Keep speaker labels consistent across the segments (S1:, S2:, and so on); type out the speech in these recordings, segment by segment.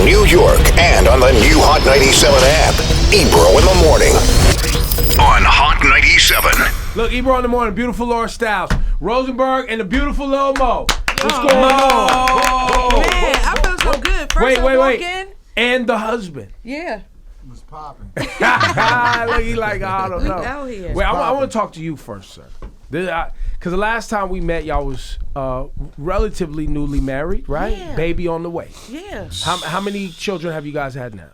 S1: New York and on the new Hot 97 app. Ebro in the morning on Hot 97.
S2: Look, Ebro in the morning, beautiful Laura Styles, Rosenberg, and the beautiful Lil Mo. What's going
S3: on? Man, I feel so good. First
S2: Wait. And the husband.
S3: Yeah.
S4: Was popping.
S2: Look, he like, I don't know.
S3: Out here.
S2: Wait, I want to talk to you first, sir. Because the last time we met, y'all was relatively newly married, right?
S3: Yeah.
S2: Baby on the way.
S3: Yeah.
S2: How many children have you guys had now?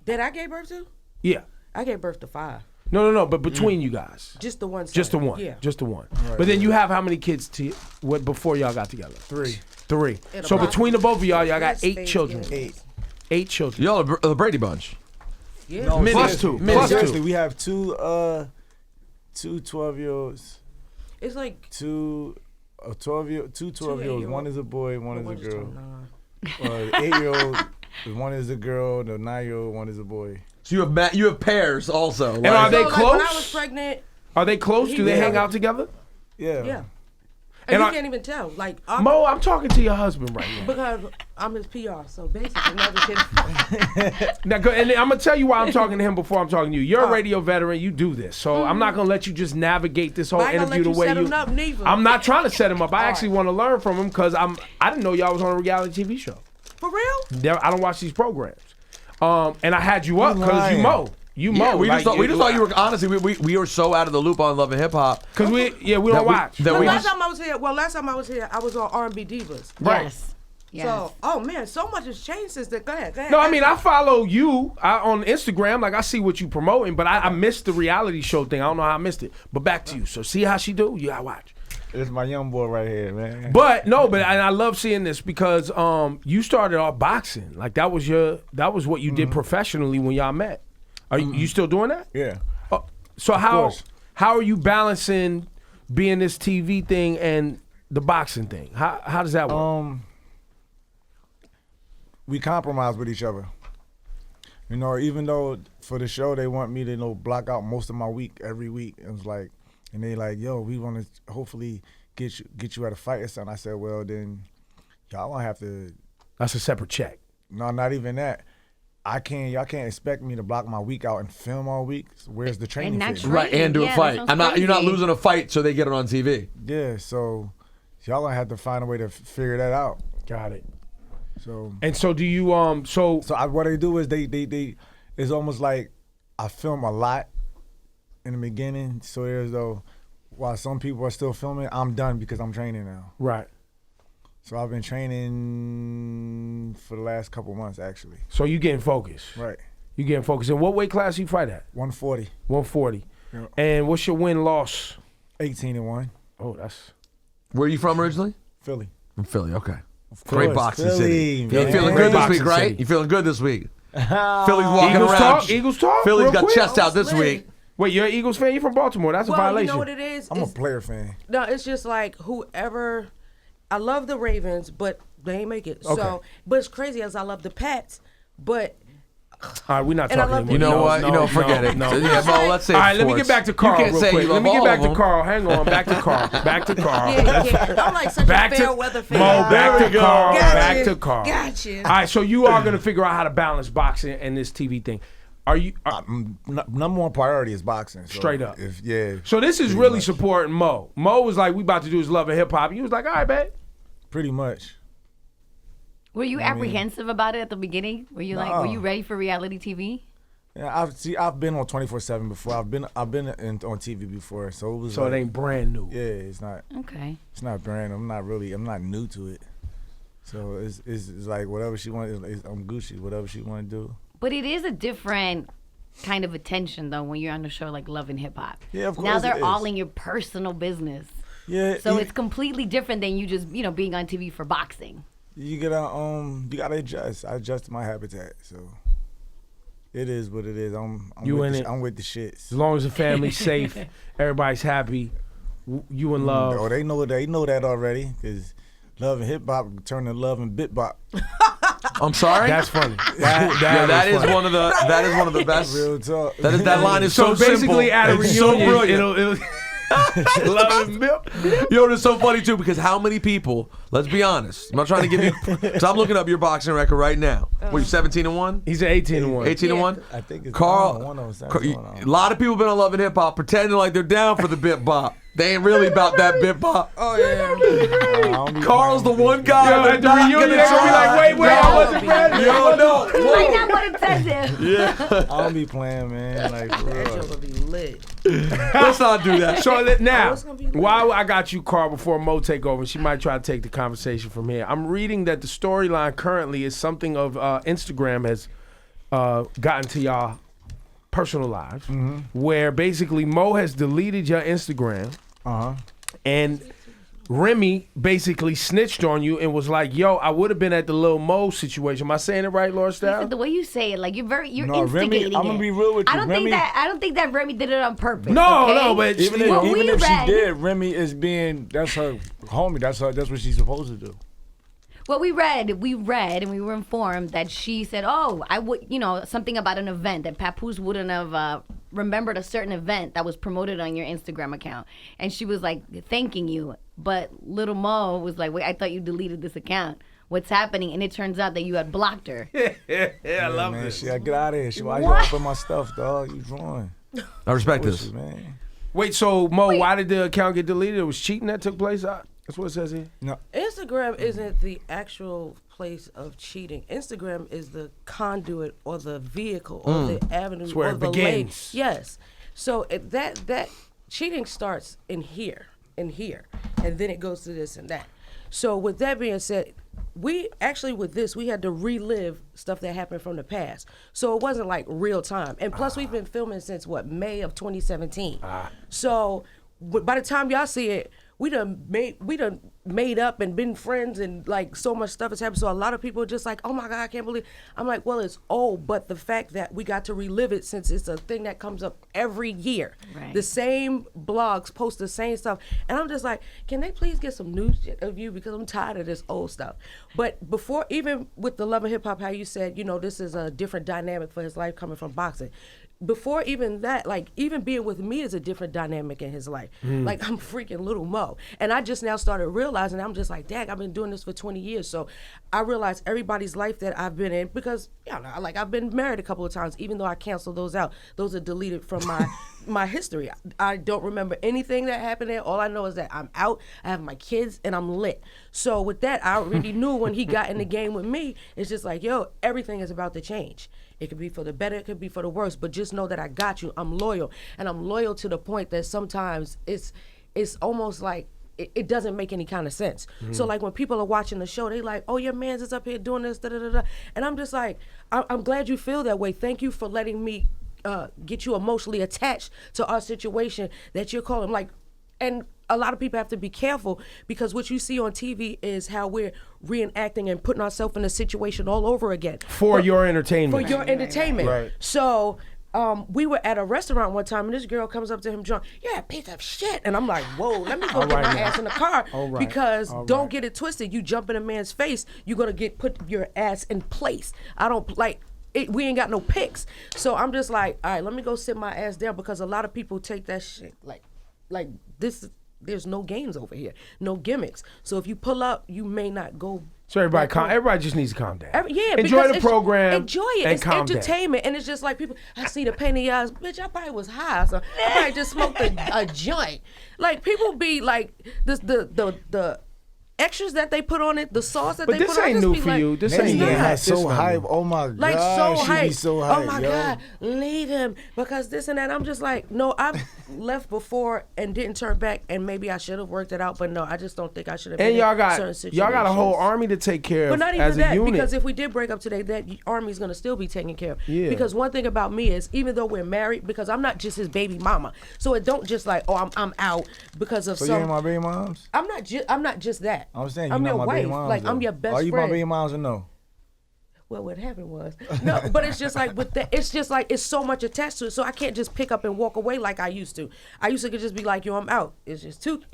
S3: That I gave birth to?
S2: Yeah.
S3: I gave birth to 5.
S2: No, but between you guys.
S3: Just the one son.
S2: Just the one.
S3: Yeah.
S2: Just the one.
S4: Right.
S2: But then you have how many kids before y'all got together?
S4: 3.
S2: So between the both of y'all got
S3: Let's
S2: 8
S3: stay
S2: children.
S3: together.
S2: 8 children.
S5: Y'all are the Brady Bunch.
S3: Yeah.
S4: No,
S2: Plus
S4: seriously.
S2: two. Plus
S4: Seriously,
S2: two.
S4: we have two 12-year-olds.
S3: It's like
S4: Two 12-year-olds. One is a boy, one is a girl.
S3: 9.
S4: The 8-year-old, one is a girl. The 9-year-old, one is a boy.
S5: So you have pairs also.
S2: And are they
S3: So,
S2: close?
S3: Like, when I was pregnant,
S2: Are they close? Do they
S4: Yeah.
S2: hang out together?
S4: Yeah.
S3: yeah.
S2: And
S3: And you
S2: I-
S3: can't even tell. Like,
S2: Mo, I'm talking to your husband right now.
S3: because I'm his PR, so basically never can.
S2: Now, and I'm gonna tell you why I'm talking to him before I'm talking to you. You're a radio veteran. You do this, so I'm not gonna let you just navigate this whole
S3: But I ain't gonna
S2: interview
S3: let
S2: the way
S3: you set
S2: you.
S3: him up neither.
S2: I'm not trying to set him up. I
S3: All
S2: actually
S3: right.
S2: want to learn from him because I didn't know y'all was on a reality TV show.
S3: For real?
S2: I don't watch these programs. And I had you up because you
S4: lying.
S2: Mo. You
S5: Yeah,
S2: Mo.
S5: we just thought you were honestly. We were so out of the loop on Love and Hip Hop.
S2: because we don't
S5: That we-
S2: watch.
S5: that
S3: Well,
S5: we
S3: last
S5: just-
S3: time I was here, I was on R&B Divas.
S2: Right.
S6: Yes.
S3: So, oh man, so much has changed since then. Go ahead.
S2: No, I mean I follow you on Instagram. Like I see what you promoting, but I missed the reality show thing. I don't know how I missed it. But back to you. So see how she do? You gotta watch.
S4: It's my young boy right here, man.
S2: But and I love seeing this because you started off boxing. Like that was what you did professionally when y'all met. Are you still doing that?
S4: Yeah.
S2: So
S4: course.
S2: how are you balancing being this TV thing and the boxing thing? How does that work?
S4: We compromise with each other. You know, even though for the show they want me to block out most of my week every week. It was like, and they like, yo, we want to hopefully get you at a fight or something. I said, well then, y'all gonna have to.
S2: That's a separate check.
S4: No, not even that. Y'all can't expect me to block my week out and film all week. So where's the training?
S6: not
S4: phase?
S6: train.
S5: Right, and do
S6: Yeah,
S5: a
S6: that
S5: fight.
S6: sounds
S5: You're not
S6: crazy.
S5: losing a fight, so they get it on TV.
S4: Yeah, so y'all gonna have to find a way to figure that out.
S2: Got it.
S4: So.
S2: And so do you
S4: So what they do is they it's almost like I film a lot in the beginning, so there's though while some people are still filming, I'm done because I'm training now.
S2: right.
S4: So I've been training for the last couple months actually.
S2: So you getting focused.
S4: Right.
S2: You getting focused. And what weight class you fight at?
S4: 140,
S2: 140.
S4: Yeah.
S2: And what's your win loss?
S4: 18-1,
S2: Oh, that's
S5: Where are you from originally?
S4: Philly.
S5: From Philly. Okay.
S4: Of
S5: Great
S4: course,
S5: boxing
S4: Philly,
S5: city. You
S4: man.
S5: feeling
S2: Great
S5: good this
S2: boxing
S5: week, right?
S2: city.
S5: You feeling good this week? Philly's walking
S2: Eagles
S5: around.
S2: talk. Eagles talk.
S5: Philly's
S2: real
S5: got
S2: quick.
S5: chest out this
S3: Lit.
S5: week.
S2: Wait, you're an Eagles fan? You're from Baltimore. That's a
S3: Well,
S2: violation.
S3: you know what it is?
S4: I'm a
S3: It's-
S4: player fan.
S3: No, it's just like whoever. I love the Ravens, but they ain't make it.
S2: Okay.
S3: So, but it's crazy as I love the Pats, but
S2: All right, we're not
S3: And I
S2: talking
S3: love
S2: anymore.
S5: You know
S3: No,
S5: what? Forget it.
S2: No.
S5: Yeah, Mo, let's say
S2: All right, let me
S5: sports.
S2: get back to Karl
S5: You can't
S2: real
S5: say
S2: quick.
S5: you
S2: Let
S5: love
S2: me get
S5: all
S2: back
S5: of
S2: to
S5: them.
S2: Karl. Hang on. Back to Karl. Back to Karl.
S3: yeah. I'm like such
S2: Back
S3: a
S2: to
S3: fair weather fan.
S2: Mo, back to Karl.
S3: Gotcha.
S2: Back to Karl.
S3: Gotcha.
S2: All right, so you are going to figure out how to balance boxing and this TV thing. Are you?
S4: Number one priority is boxing. So
S2: Straight up.
S4: So
S2: this is
S4: pretty
S2: really
S4: much.
S2: supporting Mo. Mo was like, we about to do his Love and Hip Hop. You was like, all right, babe.
S4: Pretty much.
S6: Were you apprehensive about it at the beginning? Were you like, were you ready for reality TV?
S4: Yeah, I've been on 24/7 before. I've been on TV before, so it was.
S2: So
S4: like,
S2: it ain't brand new.
S4: Yeah, it's not.
S6: Okay.
S4: It's not brand. I'm not new to it. So it's like whatever she wants. I'm Gucci. Whatever she want to do.
S6: But it is a different kind of attention, though, when you're on a show like Love and Hip Hop.
S4: Yeah, of course
S6: Now
S4: it
S6: they're
S4: is.
S6: all in your personal business.
S4: Yeah.
S6: So it's completely different than you just, being on TV for boxing.
S4: you gotta adjust. I adjust to my habitat. So it is what it is. I'm with the shits.
S2: As long as the family's safe, everybody's happy, you in love.
S4: Oh, they know that already. Cause Love and Hip Hop turned to Love and Bit Bop.
S5: I'm sorry.
S2: That's funny.
S5: That is
S2: funny.
S5: one of the best.
S4: Real talk.
S5: That line is so
S2: basically
S5: simple
S2: at a
S5: and so
S2: reunion,
S5: brilliant.
S2: it'll Love and milk.
S5: Yo, it's so funny too because how many people? Let's be honest. I'm not trying to give you. So I'm looking up your boxing record right now. What you 17-1?
S2: He's 18-1.
S5: 18-1.
S4: I think it's
S5: Carl.
S4: one of them.
S5: A lot of people been on Love and Hip Hop pretending like they're down for the bip bop. They ain't really about that bip bop.
S4: Oh yeah.
S5: Carl's the one guy.
S2: Yo, at the reunion, they're gonna be like, wait, I wasn't ready.
S5: Yo, no.
S6: Like that what it says here.
S5: Yeah.
S4: I don't be playing, man. Like for
S3: That
S4: real.
S3: joke gonna be lit.
S5: Let's not do that.
S2: So now,
S3: it's gonna be lit.
S2: while I got you, Karl, before Mo take over, she might try to take the conversation from here. I'm reading that the storyline currently is something of Instagram has gotten to y'all personal lives, where basically Mo has deleted your Instagram, and Remy basically snitched on you and was like, "Yo, I would have been at the Lil Mo situation." Am I saying it right, Laura Style?
S6: The way you say it, like you're
S4: No, Remy,
S6: instigating
S4: I'm gonna
S6: it.
S4: be real with you.
S6: I don't think that Remy did it on purpose.
S2: No,
S6: okay?
S2: no, but
S4: Even
S6: What
S4: if,
S6: we
S4: even if she
S6: read-
S4: did, Remy is being that's her homie. That's what she's supposed to do.
S6: What we read, and we were informed that she said, "Oh, I would, something about an event that Papoose wouldn't have remembered a certain event that was promoted on your Instagram account." And she was like, "Thanking you," but Lil Mo was like, "Wait, I thought you deleted this account. What's happening?" And it turns out that you had blocked her.
S2: I love
S4: man,
S2: this.
S4: She gotta get out of here. She why you
S6: What?
S4: open my stuff, dog? You drawing?
S5: I respect this.
S4: Pussy, man.
S2: Wait, so Mo, why did the account get deleted? It was cheating that took place? That's what it says here.
S4: No,
S3: Instagram isn't the actual place of cheating. Instagram is the conduit or the vehicle or the avenue
S2: It's where
S3: or
S2: it
S3: the lane.
S2: begins.
S3: Yes. So that cheating starts in here, and then it goes to this and that. So with that being said, we actually with this we had to relive stuff that happened from the past. So it wasn't like real time. And plus we've been filming since May of 2017. So by the time y'all see it, we done made up and been friends and like so much stuff has happened. So a lot of people are just like, oh my God, I can't believe. I'm like, well, it's old, but the fact that we got to relive it since it's a thing that comes up every year.
S6: Right.
S3: The same blogs post the same stuff. And I'm just like, can they please get some new shit of you because I'm tired of this old stuff. But before, even with the Love and Hip Hop, how you said, this is a different dynamic for his life coming from boxing. Before even that, like even being with me is a different dynamic in his life. Like I'm freaking Lil Mo. And I just now started realizing, I'm just like, dang, I've been doing this for 20 years. So I realized everybody's life that I've been in because, like I've been married a couple of times, even though I canceled those out. Those are deleted from my history. I don't remember anything that happened there. All I know is that I'm out, I have my kids, and I'm lit. So with that, I already knew when he got in the game with me, it's just like, yo, everything is about to change. It could be for the better, it could be for the worse, but just know that I got you. I'm loyal, and I'm loyal to the point that sometimes it's almost like it doesn't make any kind of sense. So like when people are watching the show, they like, oh, your man's is up here doing this, da da da da, and I'm just like, I'm glad you feel that way. Thank you for letting me get you emotionally attached to our situation that you're calling like, and a lot of people have to be careful because what you see on TV is how we're reenacting and putting ourselves in a situation all over again.
S2: For your entertainment.
S3: For your entertainment.
S4: Right.
S3: So we were at a restaurant one time and this girl comes up to him drunk, "You're a piece of shit." And I'm like, whoa, let me go get my ass in the car. Because don't get it twisted. You jump in a man's face, you're going to put your ass in place. I don't like it, we ain't got no pics. So I'm just like, all right, let me go sit my ass down because a lot of people take that shit like this. There's no games over here, no gimmicks. So if you pull up, you may not go.
S2: So everybody just needs to calm down.
S3: Yeah,
S2: enjoy
S3: because
S2: the program.
S3: Enjoy it.
S2: And
S3: It's
S2: calm
S3: entertainment, and it's just like people. I see the pain in your eyes, bitch. I probably was high, so I probably just smoked a joint. Like people be like the extras that they put on it, the sauce that
S2: But
S3: they
S2: this
S3: put on it.
S2: ain't
S3: just
S2: new
S3: be
S2: for
S3: like,
S2: you. This
S3: it's
S2: ain't
S3: not.
S2: new.
S4: Yeah,
S2: This
S4: so
S2: one.
S4: hype. Oh my god.
S3: Like so
S4: she
S3: hype.
S4: Be so hype.
S3: Oh my
S4: yo.
S3: God, leave him because this and that. I'm just like, no, I've left before and didn't turn back, and maybe I should have worked it out, but no, I just don't think I should have.
S2: And
S3: been
S2: y'all
S3: in
S2: got
S3: certain situations.
S2: y'all got a whole army to take care of
S3: But not
S2: as
S3: even
S2: a
S3: that,
S2: unit.
S3: because if we did break up today, that army's gonna still be taken care of.
S2: Yeah.
S3: Because one thing about me is, even though we're married, because I'm not just his baby mama, so it don't just like, oh, I'm out because of
S4: So
S3: some.
S4: you ain't my baby moms?
S3: I'm not just that.
S4: I'm saying you
S3: I'm
S4: not
S3: your
S4: my
S3: wife.
S4: baby moms.
S3: Like
S4: though.
S3: I'm your best
S4: Are you
S3: friend.
S4: my baby moms or no?
S3: Well, what happened was no, but it's just like with that. It's just like it's so much attached to it, so I can't just pick up and walk away like I used to. I used to could just be like, yo, I'm out. It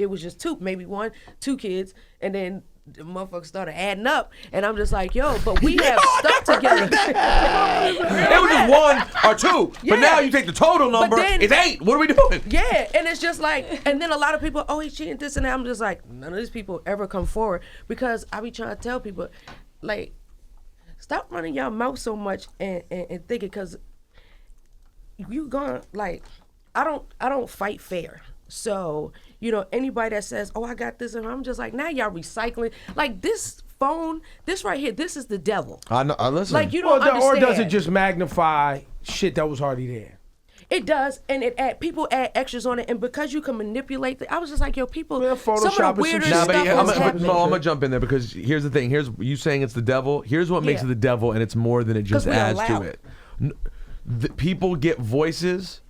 S3: was just two, maybe 1, 2 kids, and then the motherfuckers started adding up, and I'm just like, yo, but we have stuff together.
S5: It was just 1 or 2,
S3: Yeah.
S5: but now you take the total number.
S3: then-
S5: It's 8. What are we doing?
S3: Yeah, and it's just like, and then a lot of people, oh, he's cheating, this and that. I'm just like, none of these people ever come forward, because I be trying to tell people, like, stop running your mouth so much and thinking, because you gonna, like, I don't fight fair. So, you know, anybody that says, oh, I got this, and I'm just like, now y'all recycling. Like, this phone, this right here, this is the devil.
S5: I know. Listen.
S3: Like, you don't understand.
S2: Or does it just magnify shit that was already there?
S3: It does, and people add extras on it, and because you can manipulate I was just like, yo, people,
S2: Yeah,
S3: some
S2: Photoshop
S3: of the
S2: and some
S3: weirder
S2: shit.
S5: Nah,
S3: stuff
S5: but
S3: was happening.
S5: I'm gonna jump in there, because here's the thing. Here's you saying it's the devil. Here's what makes
S3: Yeah.
S5: it the devil, and it's more than it just
S3: 'Cause we
S5: adds to
S3: allow
S5: it. People get voices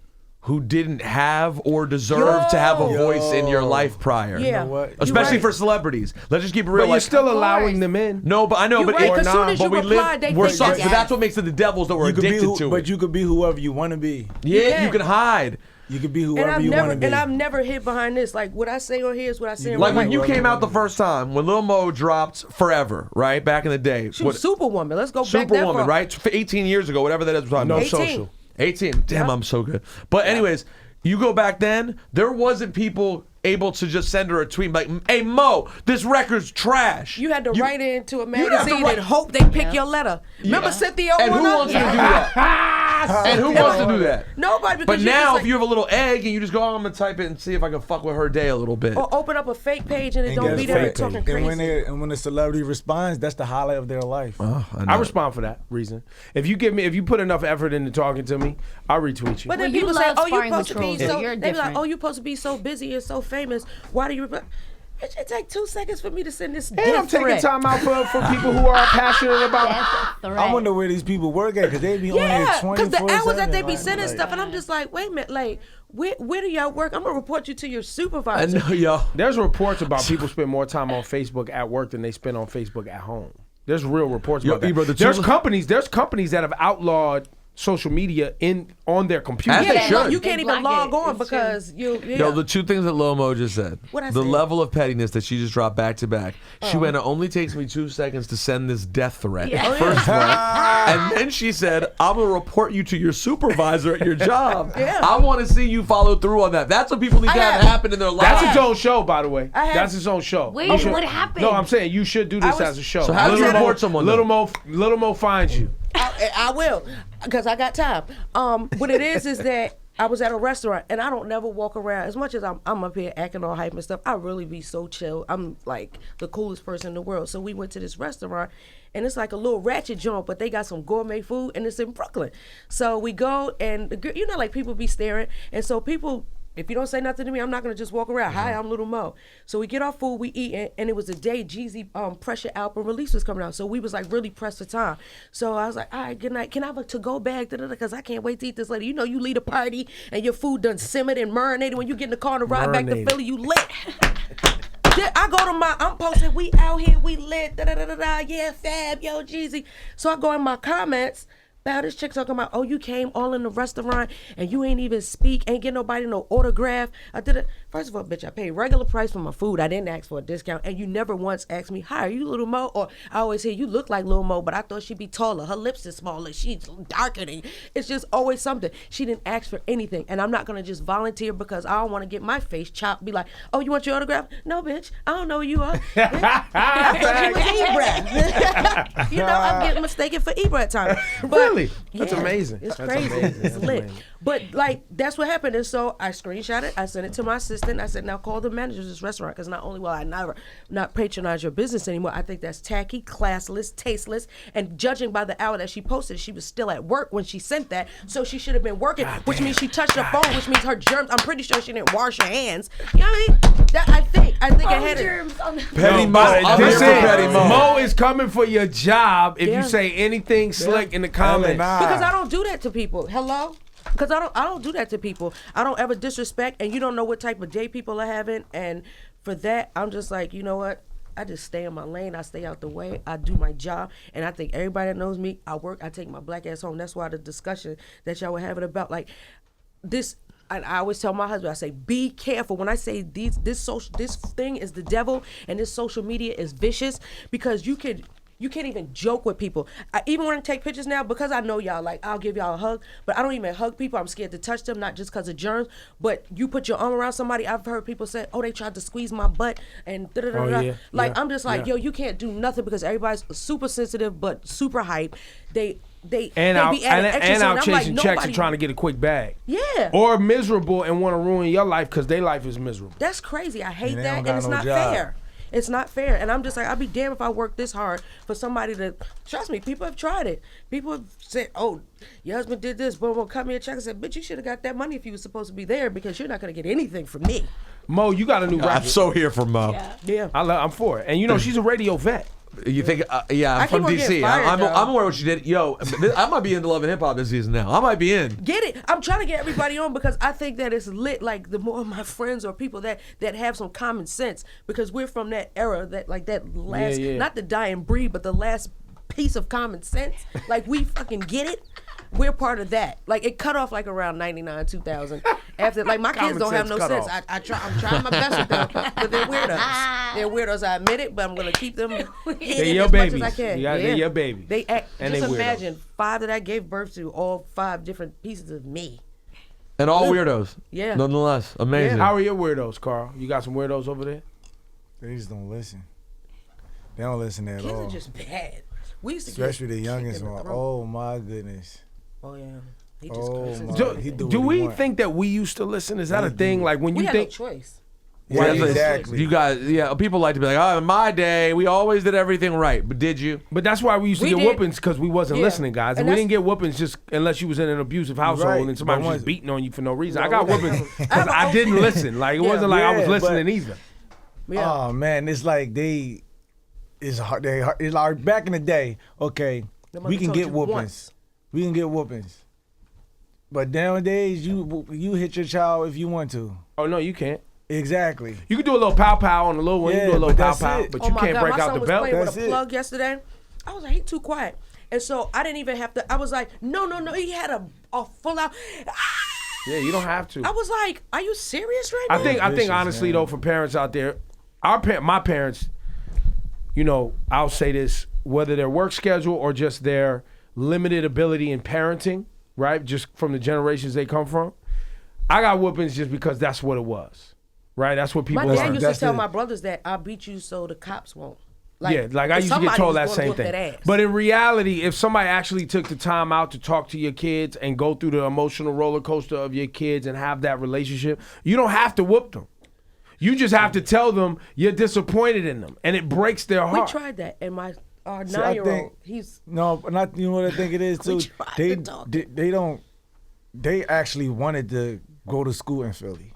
S5: who didn't have or deserve to have a voice in your life prior.
S3: Yeah.
S4: You know what?
S5: Especially
S3: You're
S5: for
S3: right.
S5: celebrities. Let's just keep it real.
S2: But you're
S5: like,
S2: still
S3: Of
S2: allowing
S3: course.
S2: them in.
S5: no, but I know,
S3: You're
S5: but
S3: right,
S5: it,
S3: 'cause soon as
S5: but
S3: you
S5: we
S3: reply,
S5: live.
S3: they
S5: We're
S3: think
S5: so,
S3: that's
S5: but that's what makes it the devils that we're
S4: You could be
S5: addicted
S4: who,
S5: to.
S4: but you could be whoever you want to be.
S5: Yeah, you
S3: Yeah.
S5: can hide.
S4: You could be
S3: And
S4: whoever
S3: I've
S4: you
S3: never
S4: want to be.
S3: I've never hid behind this. Like, what I say on here is what I say in
S5: Like
S3: real
S5: when you
S3: life.
S5: came out the first time, when Lil Mo dropped Forever, right? Back in the day.
S3: She was Superwoman. Let's go back that
S5: Superwoman,
S3: far.
S5: right? 18 years ago, whatever that is.
S2: No
S3: 18.
S2: social.
S5: 18. Damn, I'm so good. But anyways, you go back then, there wasn't people able to just send her a tweet like, hey, Mo, this record's trash.
S3: You had to write into a
S5: have to
S3: magazine
S5: write-
S3: and hope they pick your letter. Remember Cynthia
S5: And who
S3: Owen?
S5: wants to do that? And who wants to do that?
S3: Nobody. Because
S5: But
S3: you're
S5: now,
S3: just
S5: if
S3: like,
S5: you have a little egg and you just go, oh, I'm going to type it and see if I can fuck with her day a little bit.
S3: or open up a fake page and it
S4: And
S3: don't
S4: guess
S3: be there
S4: what?
S3: talking
S4: And
S3: crazy.
S4: when the celebrity responds, that's the highlight of their life.
S2: I respond for that reason. If you put enough effort into talking to me, I'll retweet you.
S3: But then
S6: Well, you
S3: people say,
S6: love
S3: "Oh, you're
S6: sparring with
S3: supposed to be
S6: trolls, so
S3: so."
S6: you're
S3: They be like,
S6: different.
S3: "Oh, you're supposed to be so busy and so famous. Why do you?" It should take 2 seconds for me to send this.
S2: And I'm
S3: death
S2: taking
S3: threat.
S2: time out for people who are passionate about.
S6: That's a threat.
S4: I wonder where these people work at, because they be on here
S3: Yeah,
S4: 24/7.
S3: because the hours that they be
S4: like-
S3: sending
S4: like-
S3: stuff, and I'm just like, wait a minute, like, where do y'all work? I'm gonna report you to your
S5: I
S3: supervisor.
S5: know, yo.
S2: There's reports about people spend more time on Facebook at work than they spend on Facebook at home. There's real reports
S5: Yo,
S2: about that.
S5: Ebro, the
S2: There's
S5: two-
S2: companies that have outlawed social media on their computer.
S5: As they should.
S3: You can't
S6: They
S3: even
S6: block
S3: log
S6: it.
S3: on
S6: It's
S3: because you. Yeah.
S5: Yo, the two things that Lil Mo just said.
S3: What'd I
S5: The
S3: say?
S5: level of pettiness that she just dropped back to back. She went, it only takes me 2 seconds to send this death threat.
S6: Yeah.
S5: First of all. And then she said, I'm going to report you to your supervisor at your job.
S3: Yeah.
S5: I want to see you follow through on that. That's what people need to have happen in their lives.
S2: That's its own show, by the way.
S3: I have-
S2: That's its own show.
S6: Wait,
S2: You should-
S6: what happened?
S2: No, I'm saying you should do this
S3: I was-
S2: as a show.
S5: So how do you
S2: Little
S5: report
S2: Mo-
S5: someone,
S2: Little
S5: though?
S2: Mo finds you.
S3: I will, because I got time. What it is that I was at a restaurant, and I don't never walk around. As much as I'm up here acting all hype and stuff, I really be so chill. I'm like the coolest person in the world. So we went to this restaurant, and it's like a little ratchet joint, but they got some gourmet food, and it's in Brooklyn. So we go, and you know, like people be staring, and so people. If you don't say nothing to me, I'm not gonna just walk around. Hi, I'm Lil Mo. So we get our food, we eat, and it was the day Jeezy Pressure album release was coming out. So we was like really pressed for time. So I was like, all right, good night. Can I have a to-go bag? Because I can't wait to eat this later. You know, you leave a party and your food done simmered and marinated. When you get in the car to ride back to
S2: Marinated.
S3: Philly, you lit. Then I go to I'm posting, we out here, we lit, da-da-da-da-da, yeah, fab, yo, Jeezy. So I go in my comments. Now this chick talking about, oh, you came all in the restaurant and you ain't even speak, ain't get nobody no autograph. I did it. First of all, bitch, I paid regular price for my food. I didn't ask for a discount, and you never once asked me, hi, are you Lil Mo? Or I always hear, you look like Lil Mo, but I thought she'd be taller. Her lips is smaller. She's darker than you. It's just always something. She didn't ask for anything, and I'm not gonna just volunteer because I don't want to get my face chopped. Be like, oh, you want your autograph? No, bitch, I don't know who you are. Bitch, I thought you was Ibra. You know, I'm getting mistaken for Ibra at times. But,
S2: Really? That's
S3: yeah,
S2: amazing.
S3: It's
S2: That's
S3: crazy.
S2: amazing.
S3: It's
S2: That's
S3: lit.
S2: amazing.
S3: But like that's what happened. And so I screenshot it. I sent it to my assistant. I said, now call the manager of this restaurant, because not only will I not patronize your business anymore, I think that's tacky, classless, tasteless. And judging by the hour that she posted, she was still at work when she sent that. So she should have been working, which means she touched her phone, which means her germs. I'm pretty sure she didn't wash her hands. You know what I mean? That I think I had it.
S6: Germs on the-
S5: Petty
S2: No,
S5: Mo.
S2: but
S5: I'm here
S2: this
S5: for
S2: is-
S5: Petty Mo.
S2: Mo is coming for your job if
S3: Yeah.
S2: you say anything slick in the comments.
S4: Nah.
S3: Because I don't do that to people. Hello? Because I don't do that to people. I don't ever disrespect, and you don't know what type of day people are having. And for that, I'm just like, you know what? I just stay in my lane. I stay out the way. I do my job. And I think everybody that knows me, I work. I take my black ass home. That's why the discussion that y'all were having about like this, I always tell my husband, I say, be careful when I say this thing is the devil and this social media is vicious, because you can't even joke with people. Even when I take pictures now, because I know y'all, like, I'll give y'all a hug, but I don't even hug people. I'm scared to touch them, not just because of germs, but you put your arm around somebody. I've heard people say, oh, they tried to squeeze my butt and da-da-da-da.
S2: yeah,
S3: Like,
S2: yeah,
S3: I'm just like, yo, you can't do nothing, because everybody's super sensitive but super hype. They be
S2: out
S3: adding extra,
S2: and out
S3: I'm like,
S2: chasing checks
S3: nobody-
S2: and trying to get a quick bag.
S3: Yeah.
S2: Or miserable and want to ruin your life because their life is miserable.
S3: That's crazy. I hate
S4: And they
S3: that,
S4: don't got
S3: and it's
S4: no
S3: not
S4: job.
S3: fair. It's not fair, and I'm just like, I'd be damned if I work this hard for somebody to trust me. People have tried it. People have said, "Oh, your husband did this, boom, cut me a check." I said, "Bitch, you should have got that money if you was supposed to be there, because you're not gonna get anything from me."
S2: Mo, you got a new
S5: I'm
S2: record.
S5: so here for Mo.
S3: Yeah.
S2: I'm for it. And you know, she's a radio vet.
S5: You think? Yeah, I'm
S3: I
S5: from
S3: keep on
S5: DC.
S3: getting fired,
S5: I'm
S3: though.
S5: aware of what you did. Yo, I might be into Love and Hip Hop this season now. I might be in.
S3: Get it? I'm trying to get everybody on, because I think that it's lit. Like, the more of my friends or people that have some common sense, because we're from that era, that last,
S2: Yeah.
S3: not the dying breed, but the last piece of common sense. Like, we fucking get it. We're part of that. Like, it cut off like around 99, 2000. After, like, my kids
S2: Common
S3: don't have
S2: sense
S3: no
S2: cut
S3: sense.
S2: off.
S3: I'm trying my best with them, but they're weirdos. They're weirdos. I admit it, but I'm gonna keep them hidden
S2: your
S3: as much as
S2: babies.
S3: I can.
S2: They're your babies.
S3: They act.
S2: And
S3: Just
S2: they weirdos.
S3: imagine 5 that I gave birth to, all 5 different pieces of me.
S5: And all weirdos.
S3: Yeah.
S5: Nonetheless, amazing.
S2: How are your weirdos, Karl? You got some weirdos over there?
S4: They just don't listen. They don't listen at
S3: Kids
S4: all.
S3: are just bad. We used to
S4: Especially
S3: get
S4: the youngest
S3: kicked in the
S4: one.
S3: throat.
S4: Oh my goodness.
S3: Oh yeah. He just
S4: Oh
S3: curses.
S4: my. He
S2: Do
S4: what he
S2: we
S4: want.
S2: think that we used to listen? Is that a thing? Like when
S3: We
S2: you
S3: had
S2: think
S3: no choice.
S4: Yeah,
S2: Right.
S4: exactly.
S5: You guys, yeah, people like to be like, oh, in my day, we always did everything right. But did you?
S2: But that's why we used to
S3: We
S2: get
S3: did.
S2: whoopings, because we wasn't
S3: Yeah.
S2: listening, guys. And
S3: And
S2: we
S3: that's-
S2: didn't get whoopings just unless you was in an abusive household
S4: Right.
S2: and somebody
S4: But
S2: was just
S4: once-
S2: beating on you for no reason. I got whoopings
S3: I
S2: because
S3: have
S2: I
S3: a-
S2: didn't listen. Like it
S3: Yeah.
S2: wasn't like I was
S4: Yeah,
S2: listening
S4: but-
S2: either.
S3: Yeah.
S4: Oh man, it's like it's hard. It's like back in the day. Okay,
S3: The
S4: we
S3: mother
S4: can
S3: told
S4: get
S3: you
S4: whoopings.
S3: once.
S4: We can get whoopings. But nowadays, you hit your child if you want to.
S2: Oh no, you can't.
S4: Exactly.
S2: You can do a little pow pow on the little one. You
S4: Yeah,
S2: can do a little
S4: but
S2: pow
S4: that's
S2: pow,
S4: it.
S2: but
S3: Oh
S2: you
S3: my
S2: can't
S3: God,
S2: break
S3: my
S2: out
S3: son
S2: the
S3: was
S2: belt.
S3: playing with
S4: That's
S3: a
S4: it.
S3: plug yesterday. I was like, he too quiet. And so I didn't even have to. I was like, no. He had a full out.
S2: Yeah, you don't have to.
S3: I was like, are you serious right
S2: I
S3: now?
S2: think
S4: Vicious,
S2: honestly
S4: man.
S2: though, for parents out there, my parents, you know, I'll say this, whether their work schedule or just their limited ability in parenting, right? Just from the generations they come from, I got whoopings just because that's what it was, right? That's what people
S3: My dad
S2: learn.
S3: used to
S4: That's
S3: tell
S4: it.
S3: my brothers that I'll beat you so the cops won't.
S2: I used to get told that same thing. But in reality, if somebody actually took the time out to talk to your kids and go through the emotional roller coaster of your kids and have that relationship, you don't have to whoop them. You just have to tell them you're disappointed in them, and it breaks their
S3: We
S2: heart.
S3: tried that, and our
S4: See, I
S3: 9-year-old,
S4: think-
S3: he's
S4: No, but not. You know what I think it is
S3: We
S4: too.
S3: tried
S4: They
S3: to talk.
S4: they don't. They actually wanted to go to school in Philly.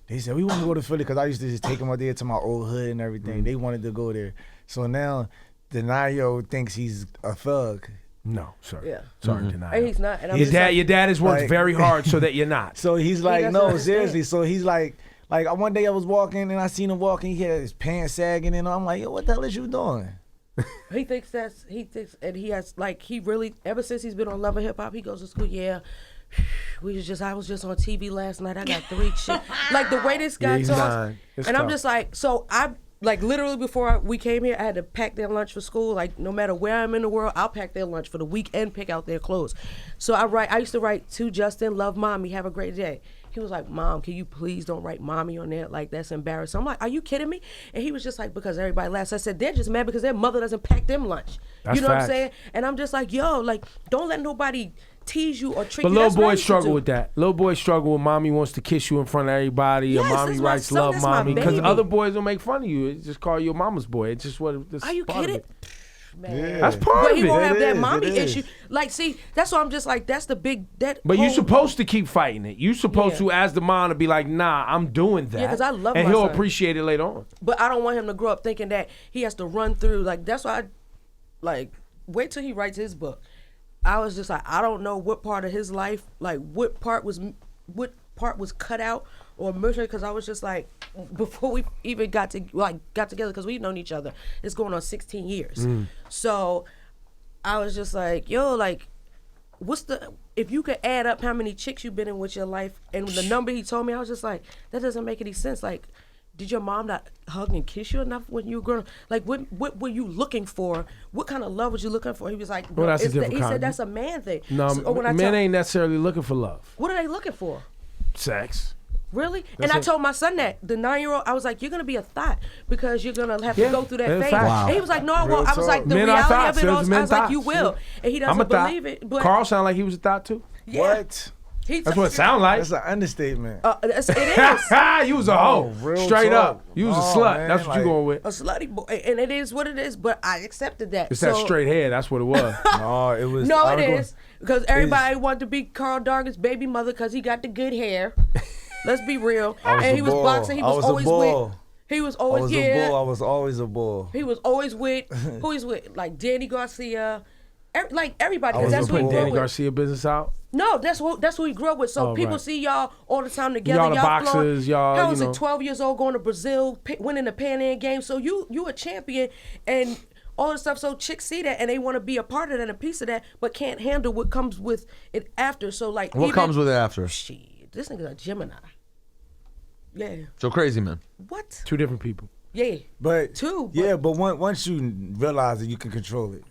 S4: They said we want to go to Philly because I used to just take them out there to my old hood and everything. They wanted to go there. So now the 9-year-old thinks he's a thug.
S2: No, sorry.
S3: Yeah.
S2: Sorry, deny.
S3: and he's not. And I'm
S2: Your
S3: just
S2: dad,
S3: like,
S2: your dad has worked
S4: like-
S2: very hard so that you're not.
S4: So he's like,
S3: doesn't
S4: no,
S3: understand.
S4: seriously. So he's like one day I was walking and I seen him walking. He had his pants sagging and I'm like, yo, what the hell is you doing?
S3: he thinks, and he has like he really ever since he's been on Love and Hip Hop, he goes to school. Yeah. I was just on TV last night. I got 3 chicks. Like the way this guy
S2: Yeah, he's
S3: talks,
S2: nine. It's
S3: and I'm
S2: tough.
S3: just like, so I like literally before we came here, I had to pack their lunch for school. Like no matter where I'm in the world, I'll pack their lunch for the week and pick out their clothes. So I used to write to Justin, love mommy, have a great day. He was like, Mom, can you please don't write mommy on there? Like, that's embarrassing. I'm like, are you kidding me? And he was just like, because everybody laughs. I said, they're just mad because their mother doesn't pack them lunch.
S2: That's
S3: you know what I'm
S2: facts.
S3: saying? And I'm just like, yo, like, don't let nobody tease you or treat
S2: But
S3: you.
S2: little
S3: That's what I
S2: boys
S3: used to
S2: struggle
S3: do.
S2: with that. Little boys struggle with mommy wants to kiss you in front of everybody,
S3: Yes,
S2: or mommy
S3: that's my
S2: writes
S3: son,
S2: love
S3: that's my
S2: mommy. Because
S3: baby.
S2: other boys will make fun of you. It's just call you a mama's boy. It's just what it's
S3: Are you
S2: part of
S3: kidding?
S2: it.
S3: Man.
S4: Yeah.
S2: That's part
S3: But
S2: of
S3: he
S2: it.
S3: won't
S4: It
S3: have that
S4: is,
S3: mommy
S4: it is.
S3: issue. Like, see, that's why I'm just like, that's the big that.
S2: But you're
S3: whole-
S2: supposed to keep fighting it. You're supposed
S3: Yeah.
S2: to, as the mom, to be like, nah, I'm doing that.
S3: 'cause I love
S2: and
S3: my
S2: he'll
S3: son.
S2: appreciate it later on.
S3: But I don't want him to grow up thinking that he has to run through. Like, that's why I, like, wait till he writes his book. I was just like, I don't know what part of his life, like, what part was cut out or missing, because I was just like, before we even got together, because we've known each other, it's going on 16 years. So I was just like, yo, like, if you could add up how many chicks you've been in with your life, and the number he told me, I was just like, that doesn't make any sense. Like, did your mom not hug and kiss you enough when you were growing up? Like, what were you looking for? What kind of love was you looking for? He was like,
S2: Well, that's a different
S3: he
S2: kind.
S3: said that's a man thing.
S2: No, men ain't necessarily looking for love.
S3: What are they looking for?
S2: Sex.
S3: Really? And I told my son that, the 9-year-old, I was like, you're going to be a thought because you're going to have to go through that
S2: that's
S3: phase.
S2: fact. Wow.
S3: And he was like, no, I
S4: Real
S3: won't. I was like, the
S2: Men are
S3: reality
S2: thoughts.
S3: of it all,
S2: There's
S3: I
S2: men
S3: was like,
S2: thoughts.
S3: you will. And he
S2: I'm a
S3: doesn't
S2: thought.
S3: believe it. But
S2: Carl sound like he was a thought too.
S3: yeah.
S4: What?
S2: That's what it sound like.
S4: That's an understatement.
S3: It is.
S2: You was a hoe.
S4: real
S2: Straight
S4: talk.
S2: up. You was a
S4: Oh,
S2: slut.
S4: man,
S2: That's what you
S4: like-
S2: going with.
S3: A slutty boy. And it is what it is, but I accepted that.
S2: It's that straight hair. That's what it was.
S4: No, it was.
S3: No,
S4: I
S3: it
S4: was going-
S3: is. Because everybody wanted to be Karl Dargan's baby mother because he got the good hair. Let's be real.
S4: I was
S3: And
S4: a
S3: he was
S4: bull.
S3: boxing. He
S4: I
S3: was
S4: was a
S3: always
S4: bull.
S3: with. He was
S4: I
S3: always
S4: was a bull. I was always a bull.
S3: He was always with who he's with, like Danny Garcia, like everybody.
S4: I
S3: 'Cause
S4: was
S3: that's
S4: a
S3: who he
S4: bull.
S3: grew
S2: Danny
S3: up with.
S2: Garcia business out.
S3: No, that's who he grew up with. So
S2: Oh,
S3: people
S2: right.
S3: see y'all all the time together.
S2: Y'all the
S3: flowing.
S2: boxers, y'all,
S3: How
S2: you
S3: was
S2: know.
S3: it? 12 years old, going to Brazil, winning the Pan Am game. So you a champion and all the stuff. So chicks see that and they want to be a part of that and a piece of that, but can't handle what comes with it after. So like,
S5: What comes with it after?
S3: Shit, this nigga's a Gemini. Yeah.
S5: So crazy, man.
S3: What?
S2: Two different people.
S3: Yeah.
S4: But
S3: Two, but-
S4: yeah, but once you realize that you can control it,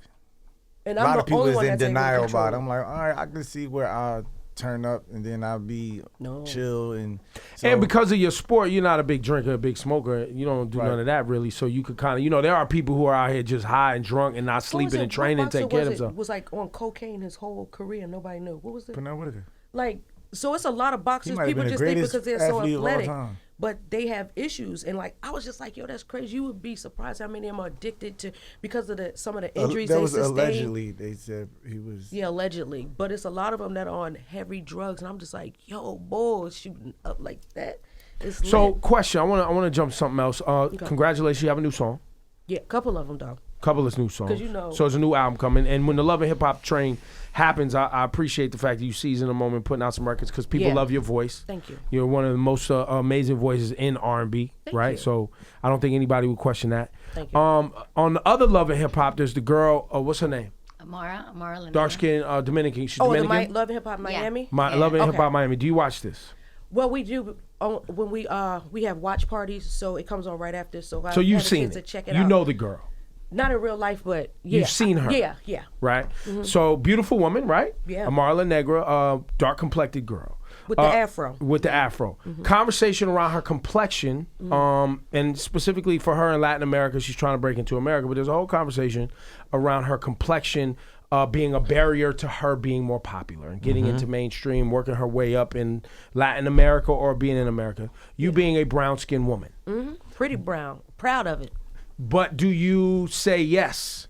S3: And
S4: a
S3: I'm
S4: lot
S3: the
S4: of people
S3: only
S4: is
S3: one
S4: in
S3: that's able to
S4: denial
S3: control
S4: about it.
S3: it.
S4: I'm like, all right, I can see where I'll turn up and then I'll be chill and. So,
S2: And because of your sport, you're not a big drinker, a big smoker. You don't do
S4: Right.
S2: none of that really. So you could kind of, there are people who are out here just high and drunk and not sleeping and training and take care of themselves.
S3: Was like on cocaine his whole career. Nobody knew. What was it?
S4: Pernell Whitaker.
S3: Like, so it's a lot of boxers.
S4: might have
S3: People
S4: been the
S3: just think
S4: greatest
S3: because they're so
S4: athlete of all
S3: athletic,
S4: time.
S3: but they have issues. And like, I was just like, yo, that's crazy. You would be surprised how many of them are addicted to because of some of the injuries
S4: That
S3: they
S4: was
S3: sustained.
S4: allegedly. They said he was.
S3: Yeah, allegedly. But it's a lot of them that are on heavy drugs, and I'm just like, yo, boy, shooting up like that. It's
S2: So,
S3: lit.
S2: question, I want to jump to something else. Congratulations, you have a new song.
S3: Yeah, a couple of them, though.
S2: Couple of new songs.
S3: 'Cause you know-
S2: So it's a new album coming. And when the Love and Hip Hop train happens, I appreciate the fact that you season a moment putting out some records because people
S3: Yeah.
S2: love your voice.
S3: Thank you.
S2: You're one of the most amazing voices in R&B,
S3: Thank
S2: right?
S3: you.
S2: So I don't think anybody would question that.
S3: Thank you.
S2: On the other Love and Hip Hop, there's the girl, what's her name?
S6: Amara Lindell.
S2: Dark skin Dominican. She's
S3: Oh, the
S2: Dominican?
S3: Love and Hip Hop Miami?
S2: My
S6: Yeah.
S2: Love and Hip
S3: Okay.
S2: Hop Miami. Do you watch this?
S3: Well, we do when we have watch parties, so it comes on right after. So
S2: So you've
S3: the
S2: seen
S3: kids
S2: it.
S3: to check it
S2: You
S3: out.
S2: know the girl,
S3: Not in real life, but yeah.
S2: You've seen her.
S3: Yeah, yeah.
S2: right? So beautiful woman, right?
S3: Yeah.
S2: Marla Negra, dark complected girl.
S3: With the afro.
S2: With the afro. Conversation around her complexion, and specifically for her in Latin America, she's trying to break into America, but there's a whole conversation around her complexion being a barrier to her being more popular and getting into mainstream, working her way up in Latin America or being in America. You being a brown-skinned woman.
S3: Pretty brown. Proud of it.
S2: But do you say yes?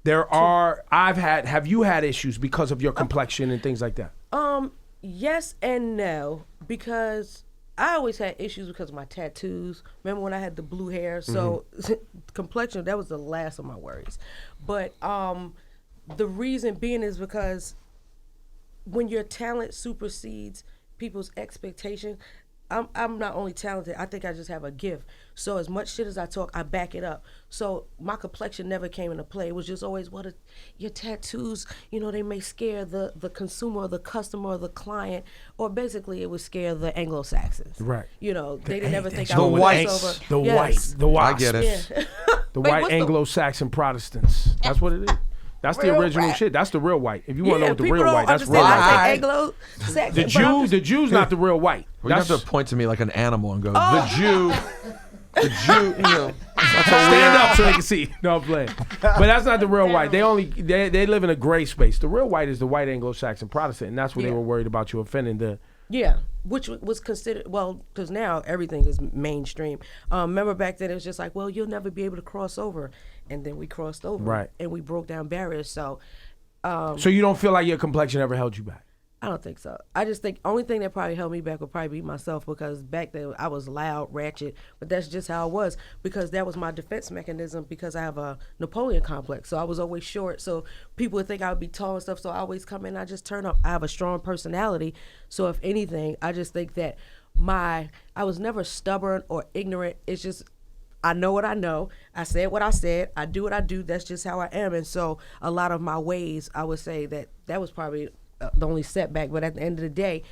S2: Have you had issues because of your complexion and things like that?
S3: Yes and no, because I always had issues because of my tattoos. Remember when I had the blue hair? So complexion, that was the last of my worries. But the reason being is because when your talent supersedes people's expectations, I'm not only talented, I think I just have a gift. So as much shit as I talk, I back it up. So my complexion never came into play. It was just always your tattoos, they may scare the consumer or the customer or the client, or basically it would scare the Anglo-Saxons.
S2: Right.
S3: They didn't ever think I
S5: The
S3: would
S5: whites.
S3: cross over.
S2: The
S3: Yes.
S2: white, the white.
S5: I get it.
S3: Yeah.
S2: The
S3: Wait,
S2: white
S3: what's the-
S2: Anglo-Saxon Protestants. That's what it is. That's the
S3: Real
S2: original
S3: white.
S2: shit. That's the real white. If you want to know what the
S3: people
S2: real
S3: don't
S2: white, that's
S3: understand
S2: real
S3: why I
S2: white.
S3: say Anglo-Saxon,
S2: The
S3: but I'm
S2: Jew,
S3: just-
S2: the Jew's not the real white.
S5: Well, you have
S2: That's
S5: to point to me like an animal and go,
S3: Oh.
S5: the Jew,
S2: stand up so they can see. No, I'm playing. But that's not the real white. They live in a gray space. The real white is the white Anglo-Saxon Protestant, and that's what they
S3: Yeah.
S2: were worried about you offending the.
S3: Yeah, which was considered, because now everything is mainstream. Remember back then it was just like, well, you'll never be able to cross over. And then we crossed over.
S2: Right.
S3: And we broke down barriers. So
S2: So you don't feel like your complexion ever held you back?
S3: I don't think so. I just think only thing that probably held me back would probably be myself, because back then I was loud, ratchet, but that's just how I was, because that was my defense mechanism, because I have a Napoleon complex. So I was always short. So people would think I would be tall and stuff. So I always come in, I just turn up. I have a strong personality. So if anything, I just think that I was never stubborn or ignorant. It's just I know what I know. I said what I said. I do what I do. That's just how I am. And so a lot of my ways, I would say that was probably the only setback. But at the end of the day,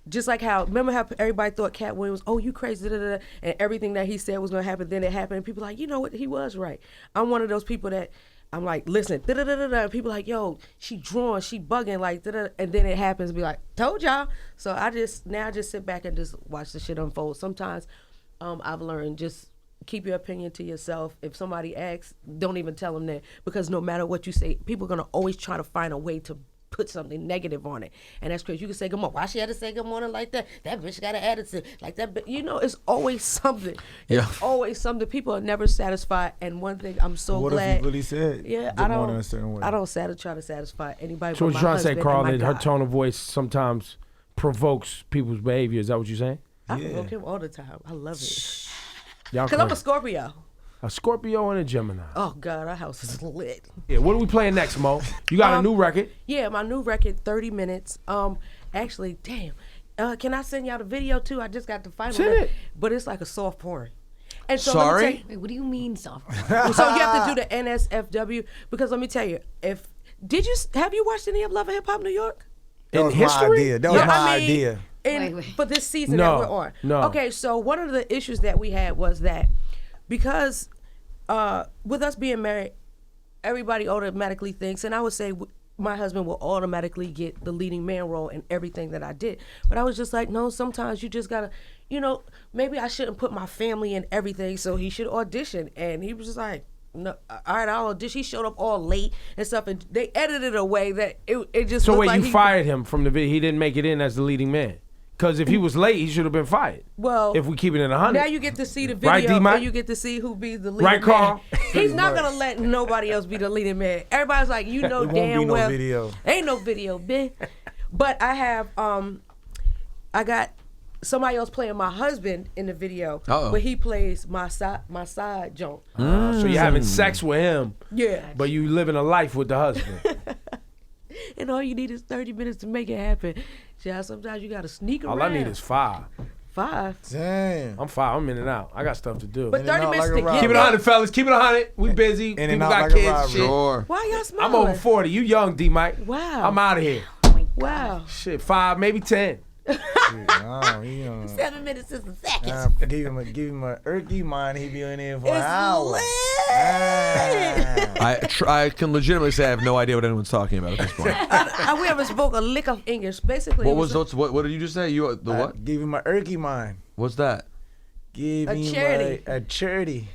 S3: just like remember how everybody thought Cat Williams, oh, you crazy, and everything that he said was going to happen, then it happened. And people like, you know what, he was right. I'm one of those people that I'm like, listen, and people like, yo, she drawing, she bugging, like, and then it happens, be like, told y'all. So I just sit back and just watch the shit unfold. Sometimes I've learned just keep your opinion to yourself. If somebody asks, don't even tell them that, because no matter what you say, people are going to always try to find a way to put something negative on it. And that's crazy. You can say good morning. Why she had to say good morning like that? That bitch got an attitude like that. But it's always something. It's always something. People are never satisfied. And one thing I'm so
S4: what
S3: glad.
S4: If you really said good morning in a certain way?
S3: I don't try to satisfy anybody.
S2: So what
S3: but
S2: you're
S3: my
S2: trying to say,
S3: husband
S2: Karl,
S3: and
S2: that
S3: my
S2: her
S3: God.
S2: tone of voice sometimes provokes people's behavior. Is that what you're saying?
S3: I provoke him all the time. I love it.
S2: Y'all
S3: Because I'm a
S2: crazy.
S3: Scorpio.
S2: A Scorpio and a Gemini.
S3: Oh, God, our house is lit.
S2: Yeah, what are we playing next, Mo? You got a new record.
S3: Yeah, my new record, 30 minutes. Actually, damn. Can I send y'all the video too? I just got the final.
S2: Send it.
S3: But it's like a soft porn. And so
S5: Sorry?
S3: Let me
S6: Wait, what do you mean soft?
S3: tell you, so you have to do the NSFW because let me tell you, have you watched any of Love and Hip Hop New York?
S4: That
S2: In
S4: was
S2: history?
S4: my idea. That was
S3: No,
S4: my
S3: I mean,
S4: idea.
S6: Wait.
S3: For this season
S2: No,
S3: that we're on.
S2: no.
S3: Okay, so one of the issues that we had was that because with us being married, everybody automatically thinks, and I would say my husband will automatically get the leading man role in everything that I did. But I was just like, no, sometimes you just gotta, maybe I shouldn't put my family in everything, so he should audition. And he was just like, no, all right, I'll audition. He showed up all late and stuff, and they edited a way that it just
S2: So
S3: looked
S2: wait,
S3: like
S2: you fired him from the video. He didn't make it in as the leading man. Because if he was late, he should have been fired.
S3: Well,
S2: if we keep it in 100.
S3: now you get to see the video,
S2: Right, D-Mike?
S3: and you get to see who be the leading
S2: Right, Karl?
S3: man. He's not gonna let nobody else be the leading man. Everybody's like,
S4: There won't
S3: damn
S4: be no
S3: well,
S4: video.
S3: ain't no video, bitch. But I have, I got somebody else playing my husband in the video,
S5: Uh-oh.
S3: but he plays my side joint.
S2: So you're having sex with him,
S3: Yeah,
S2: but you living a life with the husband.
S3: and all you need is 30 minutes to make it happen. Yeah, sometimes you gotta sneak around.
S2: All I need is 5.
S3: 5.
S4: Damn.
S2: I'm 5. I'm in and out. I got stuff to do.
S3: But
S4: In and
S3: 30
S4: out
S3: minutes
S4: like a
S3: to
S4: robbery.
S3: get
S2: Keep it
S3: there.
S2: 100, fellas. Keep it 100. We busy.
S4: In and
S2: People
S4: out
S2: got
S4: like a
S2: kids.
S4: robbery.
S2: Shit.
S5: Sure.
S3: Why y'all smiling?
S2: I'm over 40. You young, D-Mike.
S3: Wow.
S2: I'm out of here.
S3: Wow.
S2: Shit, 5, maybe 10.
S4: Nah, he,
S3: 7 minutes is a second.
S4: give him a irky mind. He be in there for
S3: It's
S4: an hour.
S3: lit.
S5: I can legitimately say I have no idea what anyone's talking about at this point.
S3: We haven't spoke a lick of English. Basically,
S5: What
S3: it
S5: was those? What did you just say? You the what?
S4: Give him a irky mind.
S5: What's that?
S4: Give
S3: A
S4: him
S3: charity.
S4: a charity.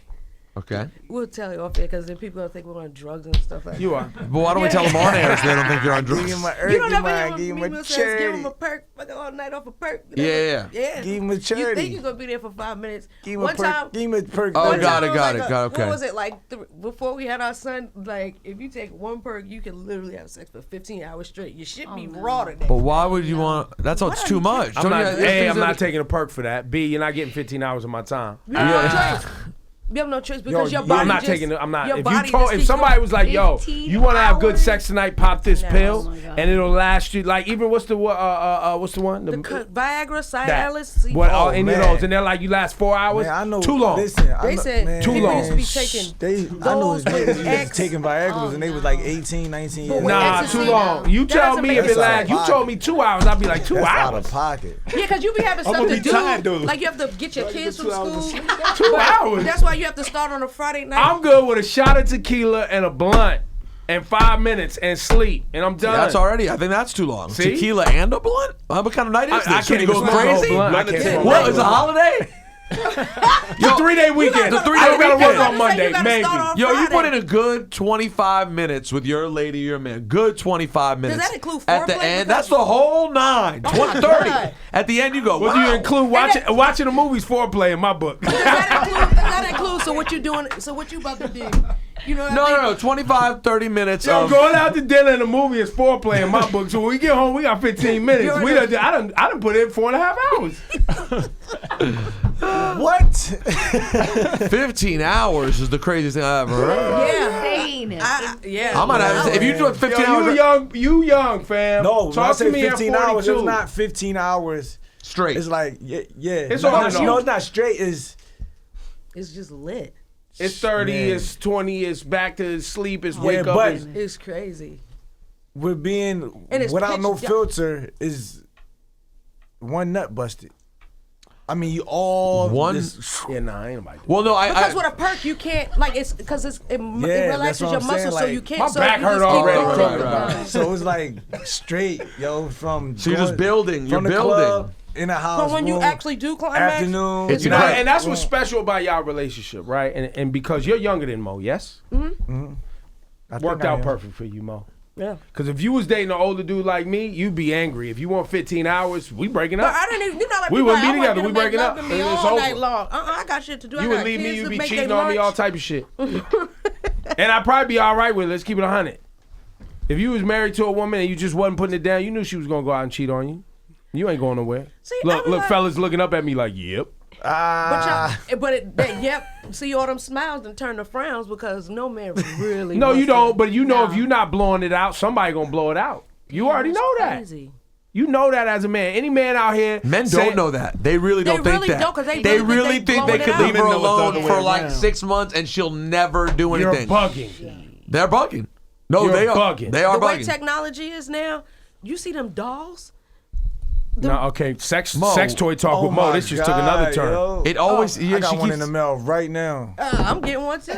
S5: Okay.
S3: We'll tell you off there because then people will think we're on drugs and stuff like that.
S2: You are.
S5: But why don't we tell them on air so they don't think you're on
S4: Give
S5: drugs?
S4: him a
S3: You
S4: irky
S3: don't ever hear
S4: mind. Give him
S3: people
S4: a
S3: says, give
S4: charity.
S3: him a perk, fucking all night off a perk.
S5: Yeah.
S3: Yeah.
S4: Give him a
S3: You
S4: charity.
S3: think you're going to be there for 5 minutes.
S4: Give him a
S3: One
S4: perk.
S3: time,
S4: Give him a perk.
S5: Oh,
S3: one
S5: got
S3: time
S5: it,
S3: was
S5: got
S3: like
S5: it, got it, okay.
S3: What was it, like, before we had our son, like, if you take one perk, you can literally have sex for 15 hours straight. You should be raw today.
S5: But why would you want? That's all. It's too much.
S2: I'm
S5: Don't
S2: not,
S5: you- there's
S2: A,
S5: things
S2: I'm
S5: that-
S2: not taking a perk for that. B, you're not getting 15 hours of my time.
S3: You have no choice. You have no choice because
S4: Yo,
S3: your
S4: yeah.
S3: body
S2: I'm not
S3: just,
S2: taking it. I'm not.
S3: your
S2: If
S3: body
S2: you told,
S3: just
S2: if
S3: keeps
S2: somebody
S3: going.
S2: was like, "Yo,
S6: 15
S2: you want to have good
S6: hours?
S2: sex tonight? Pop this
S3: 15
S2: pill,
S3: hours.
S6: Oh my God.
S2: and it'll last you." Like even what's the one?
S3: The Viagra,
S2: that.
S3: Cialis,
S2: What?
S4: Oh,
S2: Any of
S4: man.
S2: those, and they're like, you last 4 hours.
S4: Man, I know.
S2: Too long.
S4: Listen,
S3: They said
S4: man,
S2: Too
S3: people
S2: long.
S3: used to be taking
S4: I know
S3: those
S4: his niggas
S3: with
S4: used to
S3: X.
S4: taking Viagra and they was like 18, 19 years
S3: But
S4: old.
S3: with
S2: Nah,
S3: ecstasy,
S2: too long. You
S3: that
S2: tell
S3: doesn't
S2: me
S3: make
S2: if it
S4: sense.
S2: lasts. You told me 2 hours. I'd be like 2
S4: That's out
S2: hours.
S4: of pocket.
S3: Yeah, because you be having stuff
S4: gonna
S3: to
S4: be
S3: do.
S4: tired, dude.
S3: Like you have to get your kids from
S4: 2 hours of
S3: school.
S4: sleep.
S2: 2
S3: But
S2: hours.
S3: That's why you have to start on a Friday night.
S2: I'm good with a shot of tequila and a blunt and 5 minutes and sleep, and I'm done.
S5: That's already. I think that's too long.
S2: See?
S5: Tequila and a blunt. What kind of night is this?
S2: I can't
S5: You
S2: even
S5: go
S2: smoke a whole
S5: crazy.
S2: blunt. I can't smoke
S5: What
S2: a
S5: is a
S2: whole
S5: holiday?
S2: The 3-day weekend.
S5: The
S2: I
S5: 3-day
S2: gotta work
S5: weekend.
S2: on Monday,
S3: You gotta
S2: maybe.
S3: start on
S5: Yo, you
S3: Friday.
S5: put in a good 25 minutes with your lady, your man. Good 25 minutes.
S3: that include
S5: At the
S3: foreplay?
S5: end,
S3: Because-
S5: that's the whole 9.
S3: Oh
S5: 20,
S3: my
S5: 30.
S3: God.
S5: At the end, you go,
S2: What
S5: wow.
S2: do you include? Watching the movies foreplay in my book.
S3: that includes. So what you doing? So what you about to do? You know what I mean?
S5: No. 25, 30 minutes
S2: Yo,
S5: of...
S2: going out to dinner and a movie is foreplay in my book. So when we get home, we got 15 minutes. I done put in 4.5 hours.
S4: What?
S5: 15 hours is the craziest thing I've ever heard.
S6: Insane.
S3: Yeah.
S5: I'm gonna have, if you do it 15
S2: Yo,
S5: hours
S2: you young, fam.
S4: No, when I
S2: Talk
S4: say
S2: to me
S4: 15
S2: at
S4: hours,
S2: 42.
S4: it's not 15 hours.
S5: straight.
S4: It's like, yeah.
S2: It's
S4: no,
S2: on and
S4: no,
S2: off.
S4: it's not straight. It's
S3: It's just lit.
S2: It's 30,
S4: Man.
S2: it's 20, it's back to sleep, it's wake up.
S4: but-
S2: It's,
S3: It's crazy.
S4: With being
S3: And it's
S4: without no
S3: pitch dark.
S4: filter is one nut busted. I mean, you all
S5: One-
S4: this-
S2: yeah, nah, ain't nobody.
S5: Well, no,
S3: Because with a perk, you can't like it's because it
S4: that's
S3: relaxes
S4: what
S3: your
S4: I'm
S3: muscles,
S4: saying,
S3: so you
S4: like,
S3: can't.
S2: my
S3: so
S2: back
S3: you
S2: hurt
S3: just keep
S2: already
S3: going.
S2: talking about it.
S4: So it's like straight, yo, from
S5: So you're just
S4: going-
S5: building, you're
S4: from the
S5: building.
S4: club, in the house.
S3: But when you
S4: boom,
S3: actually do climax,
S4: afternoon,
S5: It's
S2: You know,
S5: Right.
S2: and that's what's special about y'all relationship, right? And because you're younger than Mo, yes?
S4: I think
S2: Worked
S4: I
S2: out
S4: am.
S2: perfect for you, Mo.
S3: yeah.
S2: Because if you was dating an older dude like me, you'd be angry. If you want 15 hours, we breaking
S3: But
S2: up.
S3: I didn't even, you know, like
S2: We
S3: people
S2: wouldn't
S3: like,
S2: be
S3: I want
S2: together.
S3: you
S2: We
S3: to make
S2: breaking
S3: love
S2: up.
S3: to me
S2: It's
S3: all
S2: over.
S3: night long. I got shit to do. I
S2: You
S3: got
S2: would leave me,
S3: kids
S2: you
S3: to
S2: be
S3: make
S2: cheating
S3: their
S2: on me, all
S3: lunch.
S2: type of shit. And I'd probably be all right with it. Let's keep it 100. If you was married to a woman and you just wasn't putting it down, you knew she was going to go out and cheat on you. You ain't going nowhere.
S3: See, I
S2: look,
S3: be like-
S2: fellas looking up at me like, yep.
S3: Yep. See all them smiles and turn to frowns because no man really.
S2: No,
S3: wants
S2: you don't.
S3: to-
S2: But you know if you're not blowing it out, somebody going to blow it out. You already
S3: It's
S2: know that.
S3: crazy.
S2: You know that as a man. Any man out here.
S5: Men
S2: say-
S5: don't know that. They really don't
S3: They
S5: think
S3: really
S5: that.
S3: don't, 'cause they
S5: they
S3: really
S5: really
S3: think they
S5: think they
S3: blowing
S5: could
S3: it
S5: leave
S3: out.
S5: her
S7: Women know it's the
S5: alone
S7: other
S5: for
S7: way
S5: like
S7: around.
S5: 6 months and she'll never do
S2: You're
S5: anything.
S2: bugging.
S5: They're bugging. No,
S2: You're
S5: they are
S2: bugging.
S5: They are
S3: The way
S5: bugging.
S3: technology is now, you see them dolls.
S2: No, okay. Sex
S5: Mo.
S2: toy talk
S4: Oh
S2: with Mo.
S4: my
S2: This just took another
S4: God,
S2: turn.
S4: yo.
S5: It always.
S4: I
S5: yeah,
S4: got
S5: she
S4: one
S5: keeps.
S4: in the mail right now.
S3: I'm getting one too.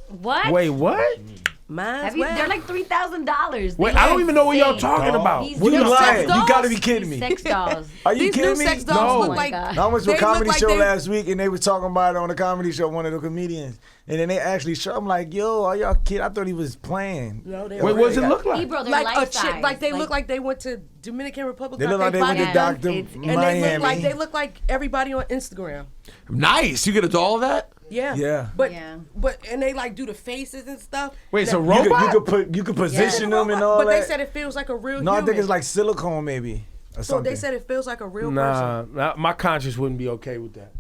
S6: What?
S2: Wait, what?
S3: Mine's
S6: Have you?
S3: well.
S6: They're like $3,000.
S2: Wait, I don't even know what y'all talking about.
S6: These
S4: What are you
S6: new
S4: lying?
S6: sex
S4: You gotta be
S6: dolls?
S4: kidding
S6: These
S4: me.
S6: Sex dolls.
S4: Are you
S3: These new
S4: kidding me?
S3: sex dolls
S2: No.
S3: look
S6: Oh my
S3: like.
S6: God.
S4: I went to
S3: They
S4: a comedy
S3: look like
S4: show
S3: they-
S4: last week and they were talking about it on the comedy show, one of the comedians. And then they actually showed, I'm like, yo, are y'all kidding? I thought he was playing.
S3: No, they
S2: Wait, what does it look like?
S6: Ebro, they're
S3: like a
S6: life
S3: chick,
S6: size.
S3: like they look like they went to Dominican Republic.
S4: They look like they went to
S6: Yeah.
S4: Dr.
S6: It's- and
S3: and
S4: Miami.
S3: they look like everybody on Instagram.
S5: Nice. You get a doll of that?
S3: Yeah.
S4: Yeah.
S3: But
S6: Yeah.
S3: and they like do the faces and stuff.
S2: Wait, it's a
S3: Now-
S2: robot?
S4: You could position
S3: Yeah.
S4: them and all
S3: But
S4: that.
S3: they said it feels like a real
S4: No, I
S3: human.
S4: think it's like silicone maybe or
S3: So
S4: something.
S3: they said it feels like a real person.
S2: Nah, my conscience wouldn't be okay with that.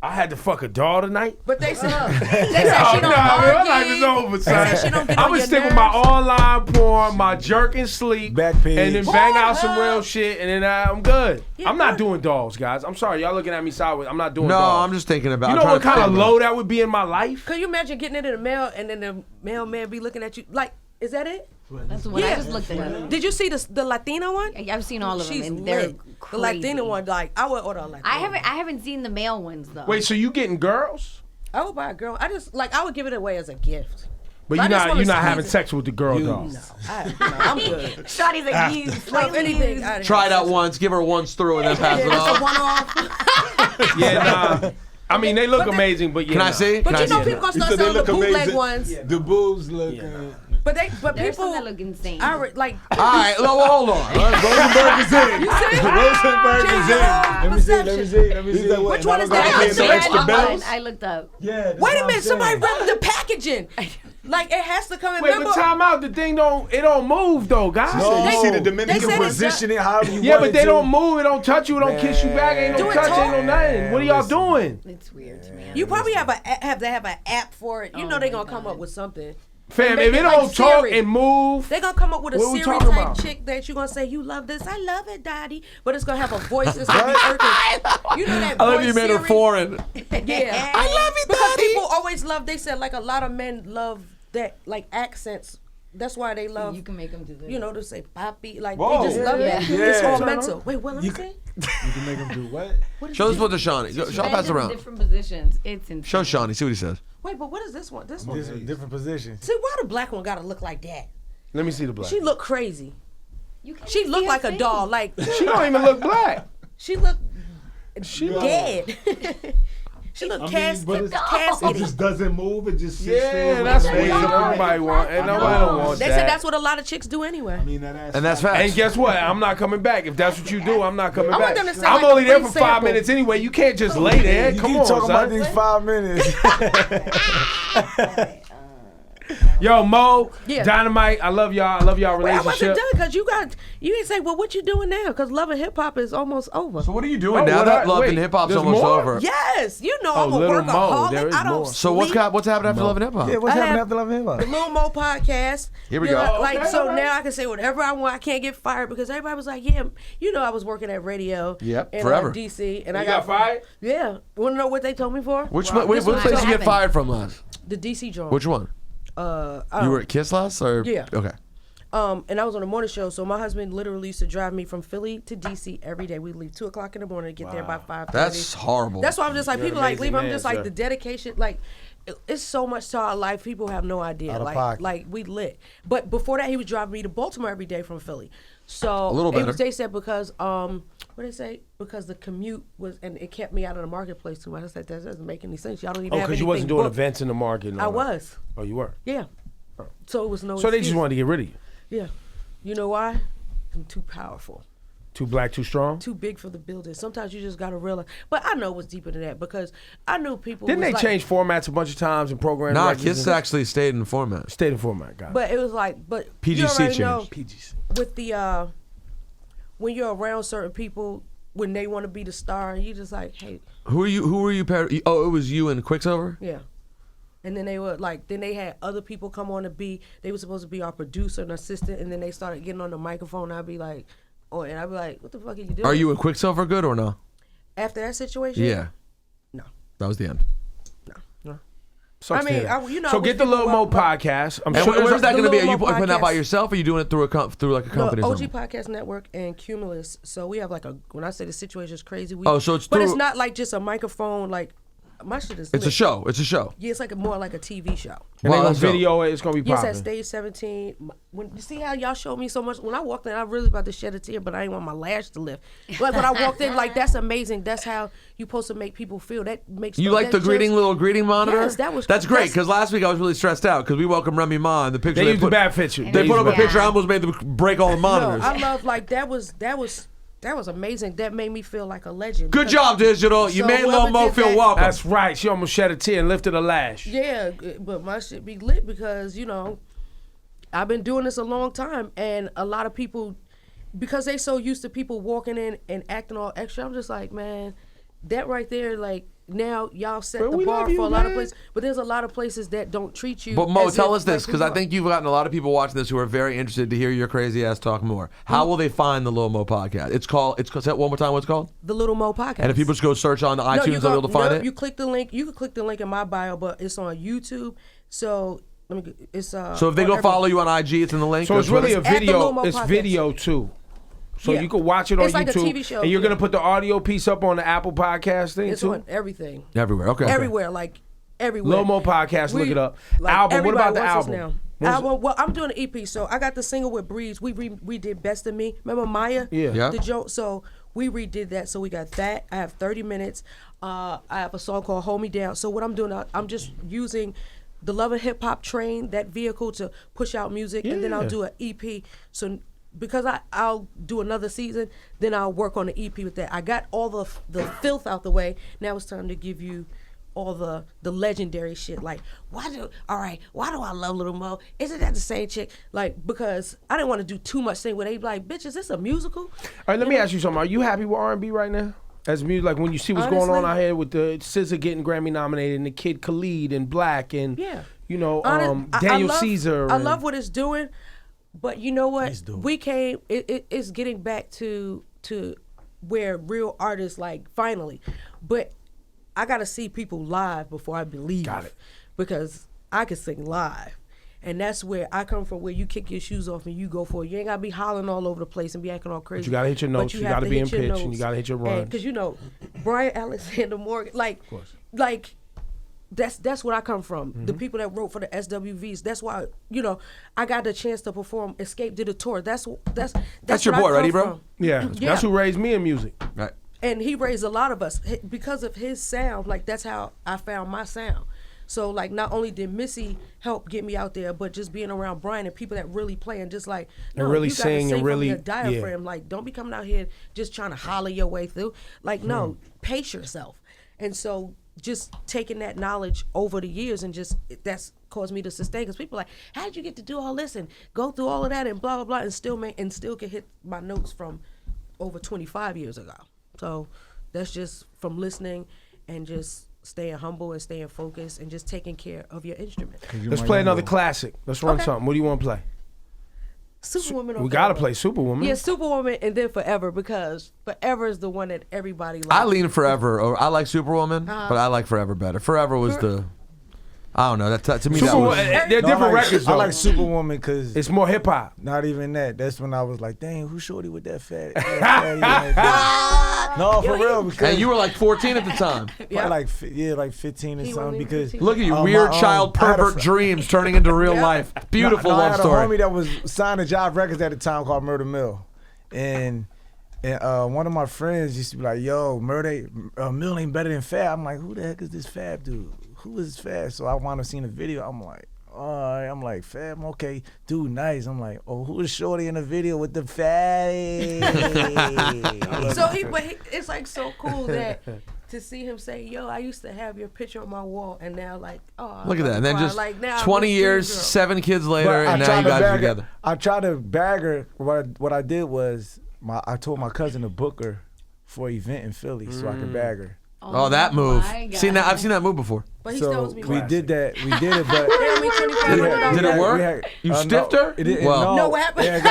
S2: I had to fuck a doll tonight.
S3: But they said they said
S2: Oh,
S3: she don't
S2: nah,
S3: argue.
S2: my life is over,
S3: They
S2: son.
S3: said she don't get
S2: I'm
S3: on
S2: gonna
S3: your
S2: stick with my
S3: nerves.
S2: online porn, my jerk and sleep,
S4: Back page.
S2: and then bang out some
S3: Pornhub.
S2: real shit, and then I'm good.
S3: Yeah,
S2: I'm not
S3: good.
S2: doing dolls, guys. I'm sorry, y'all looking at me sideways. I'm not doing
S5: No,
S2: dolls.
S5: I'm just thinking about.
S2: You
S5: I'm
S2: know
S5: trying
S2: what
S5: to
S2: kind of
S5: think
S2: low that would be in my life?
S3: Could you imagine getting it in the mail and then the mailman be looking at you like, is that it?
S6: That's what I just looked at. Them.
S3: Did you see the Latina one?
S6: I've seen all of them,
S3: She's
S6: and they're
S3: lit. The
S6: crazy.
S3: Latina one, like I would order a Latina.
S6: I haven't seen the male ones though.
S2: Wait, so you getting girls?
S3: I would buy a girl. I just like I would give it away as a gift.
S2: But
S3: I
S2: you're
S3: just
S2: not
S3: wanna
S2: you're not
S3: squeeze
S2: having
S3: it.
S2: sex with the girl dolls.
S3: I'm good.
S6: Shawty's like you.
S3: Love anything. I'd
S5: Try
S3: have
S5: it out
S3: sex.
S5: once, give her once through, and then pass
S3: Yeah,
S5: it
S3: just a
S5: off.
S3: one-off.
S2: Yeah, nah. I mean, they look
S3: But they-
S2: amazing, but yeah.
S5: Can I
S2: nah.
S5: see?
S3: But
S5: Can
S3: you
S5: I
S3: know
S5: see?
S3: people gonna
S7: You
S3: start
S7: said they
S3: selling the
S7: look
S3: bootleg
S7: amazing.
S3: ones.
S7: The boobs look.
S3: But
S6: There's
S3: people
S6: some that look insane.
S3: like
S5: All right, well, hold on.
S7: Rosenberg is in. Rosenberg is in.
S4: Let me see. Let me see. Let me see.
S3: Which one is that?
S7: Gotta pay some
S3: Yeah,
S7: extra
S3: I
S7: bells.
S6: I looked up.
S4: Yeah. that's
S3: Wait
S4: what
S3: a
S4: I'm
S3: minute, somebody
S4: saying.
S3: ripped the packaging. Like it has to come in.
S2: Wait,
S3: Remember?
S2: but time out. The thing don't move though, guys.
S4: No,
S7: You see the
S3: They
S7: Dominican
S3: said
S4: You
S3: it's
S4: can position it however you
S2: Yeah,
S4: want
S2: but
S4: it
S2: they
S4: to.
S2: don't move. It don't touch you. It don't kiss you back. Ain't
S3: Do
S2: no
S3: it
S2: touch.
S3: tall.
S2: Ain't no nothing. What are y'all doing?
S6: It's weird to me.
S3: You probably have to have an app for it. You know they're gonna come up with something.
S2: Fam,
S3: make
S2: if
S3: it
S2: it
S3: like
S2: don't talk
S3: Siri.
S2: and move,
S3: They're gonna come up with a
S2: What we
S3: Siri
S2: talking
S3: type
S2: about?
S3: chick that you're gonna say, you love this, I love it, daddy. But it's gonna have a voice, it's gonna be irking. You know that
S5: I love
S3: voice
S5: you made her
S3: Siri?
S5: foreign.
S3: Yeah.
S5: I love you,
S3: Because
S5: daddy.
S3: people always love, they said like a lot of men love that like accents. That's why they love,
S6: You can make them do this.
S3: you know, to say papi, like
S4: Whoa.
S3: they just love
S6: Yeah.
S3: that.
S4: Yeah.
S3: It's all
S4: Turn
S3: mental. Wait, what, let me
S4: You
S3: see.
S4: You can make them do what?
S5: Show this one to Shawnee. Show pass around.
S6: Different positions. It's insane.
S5: Show Shawnee. See what he says.
S3: Wait, but what is this one? This one.
S4: This is different positions.
S3: See, why the black one gotta look like that?
S2: let me see the black.
S3: She look crazy.
S6: You can't
S3: She
S6: see
S3: look
S6: her
S3: like a
S6: face.
S3: doll. Like
S2: She don't even look black.
S3: she look
S2: She
S3: dead. She look
S7: I mean,
S3: casket.
S7: but it's- It
S3: Casket.
S7: just doesn't move. It just sits
S2: Yeah,
S7: there.
S2: that's
S7: with
S2: what
S7: its legs up.
S2: nobody want. And nobody don't want
S3: They
S2: that.
S3: said that's what a lot of chicks do anyway.
S7: I mean, that ass.
S5: And that's
S7: fat.
S5: facts.
S2: And guess what? I'm not coming back. If that's what you do, I'm not coming
S3: I
S2: back.
S3: want them to say,
S2: I'm
S3: like,
S2: only
S3: a
S2: there
S3: free
S2: for 5
S3: sample.
S2: minutes anyway. You can't just lay there.
S4: You
S2: Come
S4: keep
S2: on,
S4: talking
S2: son.
S4: about these 5 minutes.
S2: Yo, Mo,
S3: Yeah.
S2: Dynamite, I love y'all. I love y'all
S3: Wait, I wasn't
S2: relationship.
S3: done because you ain't say, well, what you doing now? Because Love and Hip Hop is almost over.
S5: So what are you doing
S2: Oh,
S5: now
S2: what
S5: that
S2: I-
S5: Love
S2: wait,
S5: and Hip Hop's
S2: there's
S5: almost
S2: more?
S5: over?
S3: Yes, you know
S2: Oh,
S3: I'm a
S2: Lil Mo,
S3: workaholic.
S2: there is
S3: I don't
S2: more.
S5: So
S3: sleep.
S5: what's happening after Love and Hip Hop?
S4: Yeah, what's
S3: I
S4: happening
S3: have
S4: after Love and Hip Hop?
S3: The Lil Mo podcast.
S5: Here we
S3: You
S5: go.
S3: know, like
S2: Okay,
S3: so
S2: okay.
S3: now I can say whatever I want. I can't get fired because everybody was like, yeah, I was working at radio.
S5: Yep,
S3: in
S5: forever.
S3: DC, and
S2: You
S3: I
S2: got fired?
S3: Yeah, want to know what they told me for?
S5: Which
S3: This
S5: place
S3: was
S5: did you get
S3: happened.
S5: fired from last?
S3: The DC joint.
S5: Which one? You were at Kiss last, or
S3: Yeah.
S5: Okay.
S3: And I was on the morning show, so my husband literally used to drive me from Philly to DC every day. We'd leave 2:00 in the morning to get there by 5:30.
S5: That's horrible.
S3: That's why I'm just like,
S2: You're an
S3: people like
S2: amazing
S3: leave. I'm
S2: man,
S3: just like
S2: sir.
S3: the dedication, like it's so much to our life. People have no idea.
S4: Out of
S3: Like,
S4: pocket.
S3: like we lit. But before that, he was driving me to Baltimore every day from Philly. So
S5: A little
S3: it was-
S5: better.
S3: they said because what they say because the commute was and it kept me out of the marketplace too much. I said that doesn't make any sense. Y'all don't even
S2: Oh,
S3: have
S2: because you
S3: anything
S2: wasn't doing
S3: booked.
S2: events in the market. And
S3: I
S2: all that.
S3: was.
S2: Oh, you were.
S3: Yeah. So it was no.
S2: So they just
S3: excuse.
S2: wanted to get rid of you.
S3: Yeah. You know why? I'm too powerful.
S2: Too black, too strong.
S3: Too big for the building. Sometimes you just gotta realize. But I know what's deeper than that because I knew people.
S2: Didn't
S3: was
S2: they
S3: like,
S2: change formats a bunch of times and program?
S5: Nah,
S2: directors
S5: Kiss
S2: and-
S5: actually stayed in format.
S2: stayed in format, guys.
S3: But it was like, but
S5: PGC
S3: you already
S5: changed.
S3: know
S2: PGs.
S3: with the when you're around certain people when they want to be the star, you just like, hey,
S5: Who were you paired? Oh, it was you and Quicksilver.
S3: yeah. And then they were like, then they had other people come on to be. They were supposed to be our producer and assistant, and then they started getting on the microphone. And I'd be like, and I'd be like, what the fuck are you doing?
S5: Are you and Quicksilver good or no?
S3: after that situation?
S5: Yeah,
S3: No.
S5: that was the end.
S2: Sucks
S3: I
S2: to
S3: mean,
S2: hear that.
S3: you know,
S2: so
S3: I
S2: get
S3: wish
S2: the
S3: people
S2: Lil Mo
S3: were-
S2: podcast. I'm
S5: And
S2: sure
S5: where's that
S3: the
S5: going to be? Are
S3: Lil
S5: you
S3: Mo
S5: putting that by
S3: podcast.
S5: yourself, or are you doing it through through like a company?
S3: No,
S5: or
S3: OG
S5: something?
S3: Podcast Network and Cumulus. So we have like when I say the situation is crazy.
S5: Oh, so it's
S3: but it's
S5: through-
S3: not like just a microphone. Like my shit is.
S5: It's a
S3: lit.
S5: show. It's a show.
S3: Yeah, it's like more like a TV show.
S2: And they
S5: Wow,
S2: gonna
S5: that's dope.
S2: video it. It's gonna be
S3: Yes,
S2: popping.
S3: at Stage 17. When you see how y'all showed me so much, when I walked in, I really about to shed a tear, but I didn't want my lash to lift. Like when I walked in, like that's amazing. That's how you supposed to make people feel. That makes
S5: You like the
S3: that
S5: greeting
S3: just-
S5: little greeting monitor?
S3: Yes, that was-
S5: That's great
S3: that's-
S5: because last week I was really stressed out because we welcomed Remy Ma and the picture
S2: They used the
S5: put,
S2: bad picture.
S5: They put up a
S6: Yeah.
S5: picture. I almost made them break all the
S3: No,
S5: monitors.
S3: I love like that was amazing. That made me feel like a legend.
S5: Good
S3: Because-
S5: job, Digital. You
S3: So
S5: made Lil
S3: whoever
S5: Mo
S3: did
S5: feel
S3: that-
S5: welcome.
S2: That's right. She almost shed a tear and lifted a lash.
S3: Yeah, but my shit be lit because, you know, I've been doing this a long time and a lot of people, because they so used to people walking in and acting all extra, I'm just like, man, that right there, like, now y'all set
S2: But
S3: the
S2: we
S3: bar
S2: love you,
S3: for a lot of
S2: man.
S3: places, but there's a lot of places that don't treat you.
S5: But Mo,
S3: as
S5: tell
S3: if,
S5: us this,
S3: like,
S5: because
S3: who
S5: I
S3: you
S5: think you've gotten a lot of people watching this who are very interested to hear your crazy ass talk more. How will they find the Lil Mo podcast? It's called. Say it one more time. What's it called?
S3: are. The Little Mo podcast.
S5: And if people just go search on iTunes,
S3: you
S5: they'll be able to find it.
S3: You click the link. You can click the link in my bio, but it's on YouTube. So it's
S5: So if they
S3: on
S5: go
S3: every-
S5: follow you on IG, it's in the link.
S2: So it's really a
S3: At the Lil
S2: video.
S3: Mo
S2: It's
S3: podcast.
S2: video too. So
S3: Yeah.
S2: you can watch it on
S3: It's like a
S2: YouTube.
S3: TV show,
S2: And you're
S3: yeah.
S2: gonna put the audio piece up on the Apple Podcast thing
S3: It's
S2: too.
S3: on everything.
S5: everywhere. Okay.
S3: Everywhere, like everywhere.
S2: Lil Mo podcast. Look it up. Album. What
S3: everybody
S2: about the
S3: wants us
S2: album?
S3: now.
S2: What's-
S3: Album. Well, I'm doing an EP, so I got the single with Breeze. We did Best of Me. Remember Maya?
S2: Yeah.
S5: Yeah.
S3: The joke. So we redid that. So we got that. I have 30 minutes. I have a song called Hold Me Down. So what I'm doing, I'm just using the Love and Hip Hop train, that vehicle, to push out music, and then
S2: Yeah.
S3: I'll do an EP. So because I'll do another season, then I'll work on the EP with that. I got all the filth out the way. Now it's time to give you all the legendary shit. Like, why do I love Lil Mo? Isn't that the same chick? Like, because I didn't want to do too much thing where they be like, bitch, is this a musical?
S2: All right, let me ask you something. Are you happy with R&B right now? As music, like when you see what's going on
S3: Honestly-
S2: out here with the SZA getting Grammy nominated and the Kid Khalid and Black and
S3: Yeah.
S2: you know
S3: I
S2: Daniel
S3: love-
S2: Caesar.
S3: I
S2: and-
S3: love what it's doing, but you know what? We came. It's getting back to where real artists like finally, but I gotta see people live before I believe.
S2: Got it.
S3: Because I can sing live. And that's where I come from, where you kick your shoes off and you go for it. You ain't gotta be hollering all over the place and be acting all crazy.
S2: you gotta hit your
S3: But
S2: notes, you
S3: have
S2: gotta
S3: to
S2: be
S3: hit
S2: in
S3: your
S2: pitch, and you
S3: notes.
S2: gotta hit your runs.
S3: Because you know, Brian Alexander Morgan, like that's what I come from.
S2: Mm-hmm.
S3: The people that wrote for the SWVs. That's why I got the chance to perform. Escape did a tour. That's
S5: your
S3: what I
S5: boy, right,
S3: come
S5: bro?
S3: from.
S2: Yeah, that's who raised me in music.
S5: Right.
S3: And he raised a lot of us because of his sound. Like that's how I found my sound. So like not only did Missy help get me out there, but just being around Brian and people that really play and just like
S2: And really
S3: you gotta
S2: sing and
S3: from
S2: really-
S3: your diaphragm. Like don't be coming out here just trying to holler your way through. Like no, pace yourself. And so just taking that knowledge over the years and just that's caused me to sustain. Because people are like, how did you get to do all this and go through all of that and blah blah blah and still can hit my notes from over 25 years ago. So that's just from listening and just staying humble and staying focused and just taking care of your instrument.
S2: Let's play another classic. Let's run something. What do you want to play?
S3: Superwoman.
S2: We gotta play Superwoman.
S3: Yeah, Superwoman, and then Forever, because Forever is the one that everybody likes.
S5: I lean Forever. Or I like Superwoman, but I like Forever better. Forever was the. I don't know. That to me that was.
S2: They're different records though.
S4: I like Superwoman because
S2: it's more hip hop.
S4: Not even that. That's when I was like, dang, who's shorty with that fatty? No, for real. Because
S5: and you were like 14 at the time.
S4: like 15 or something. Because
S5: look at you, weird child pervert dreams turning into real life. Beautiful love story.
S4: I had a homie that was signed to Jive Records at the time called Murder Mill, and one of my friends used to be like, "Yo, Mill ain't better than Fab." I'm like, "Who the heck is this Fab dude? Who is Fab?" So I wound up seeing the video. I'm like, all right. I'm like, Fab, okay, dude, nice. I'm like, oh, who is shorty in the video with the fatty?
S3: So it's like so cool that to see him say, yo, I used to have your picture on my wall, and now like, oh,
S5: look at that. And then just
S3: like, now
S5: 20 years, 7 kids later, and now you guys are together.
S4: I tried to bag her. What I did was I told my cousin to book her for an event in Philly so I could bag her.
S5: Oh, that move! I've seen that move before.
S3: But he
S4: so
S3: me
S4: we did that. We did it, but
S5: did it work? You stiffed her?
S4: It didn't.
S5: Well,
S3: no, what happened?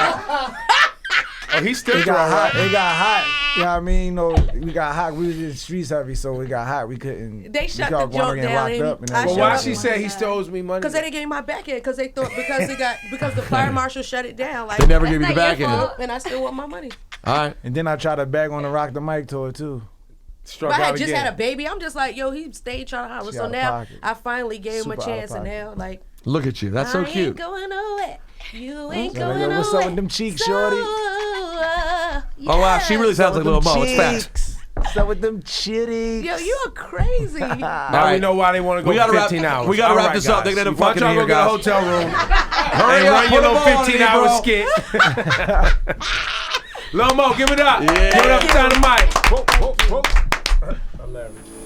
S2: He stiffed her.
S4: It got hot. It got hot. You know what I mean? You know, we got hot. We was in the streets heavy, so we got hot. We couldn't.
S3: They shut the joint down.
S2: Well, why she said he still owes me money?
S3: Because they didn't give me my back end. Because they thought because the fire marshal shut it down. Like
S5: they never gave you the back end,
S3: and I still want my money.
S5: All right.
S4: And then I tried to bag on the Rock the Mic tour too.
S3: But I had just had a baby. I'm just like, yo, he stayed trying to holler. So now I finally gave him a chance, and now like.
S5: Look at you. That's so cute.
S3: I ain't going nowhere. You ain't going nowhere.
S4: What's up with them cheeks, shorty?
S5: Oh wow, she really sounds like Lil Mo. It's fast.
S4: What's up with them chitties?
S3: Yo, you are crazy.
S2: Now we know why they want to go 15 hours.
S5: We gotta wrap this up. They're gonna fucking
S2: here,
S5: guys.
S2: Go get a hotel room. Hurry up, run your little 15-hour skit. Lil Mo, give it up. Yeah. Give it up to the mic. Hilarious.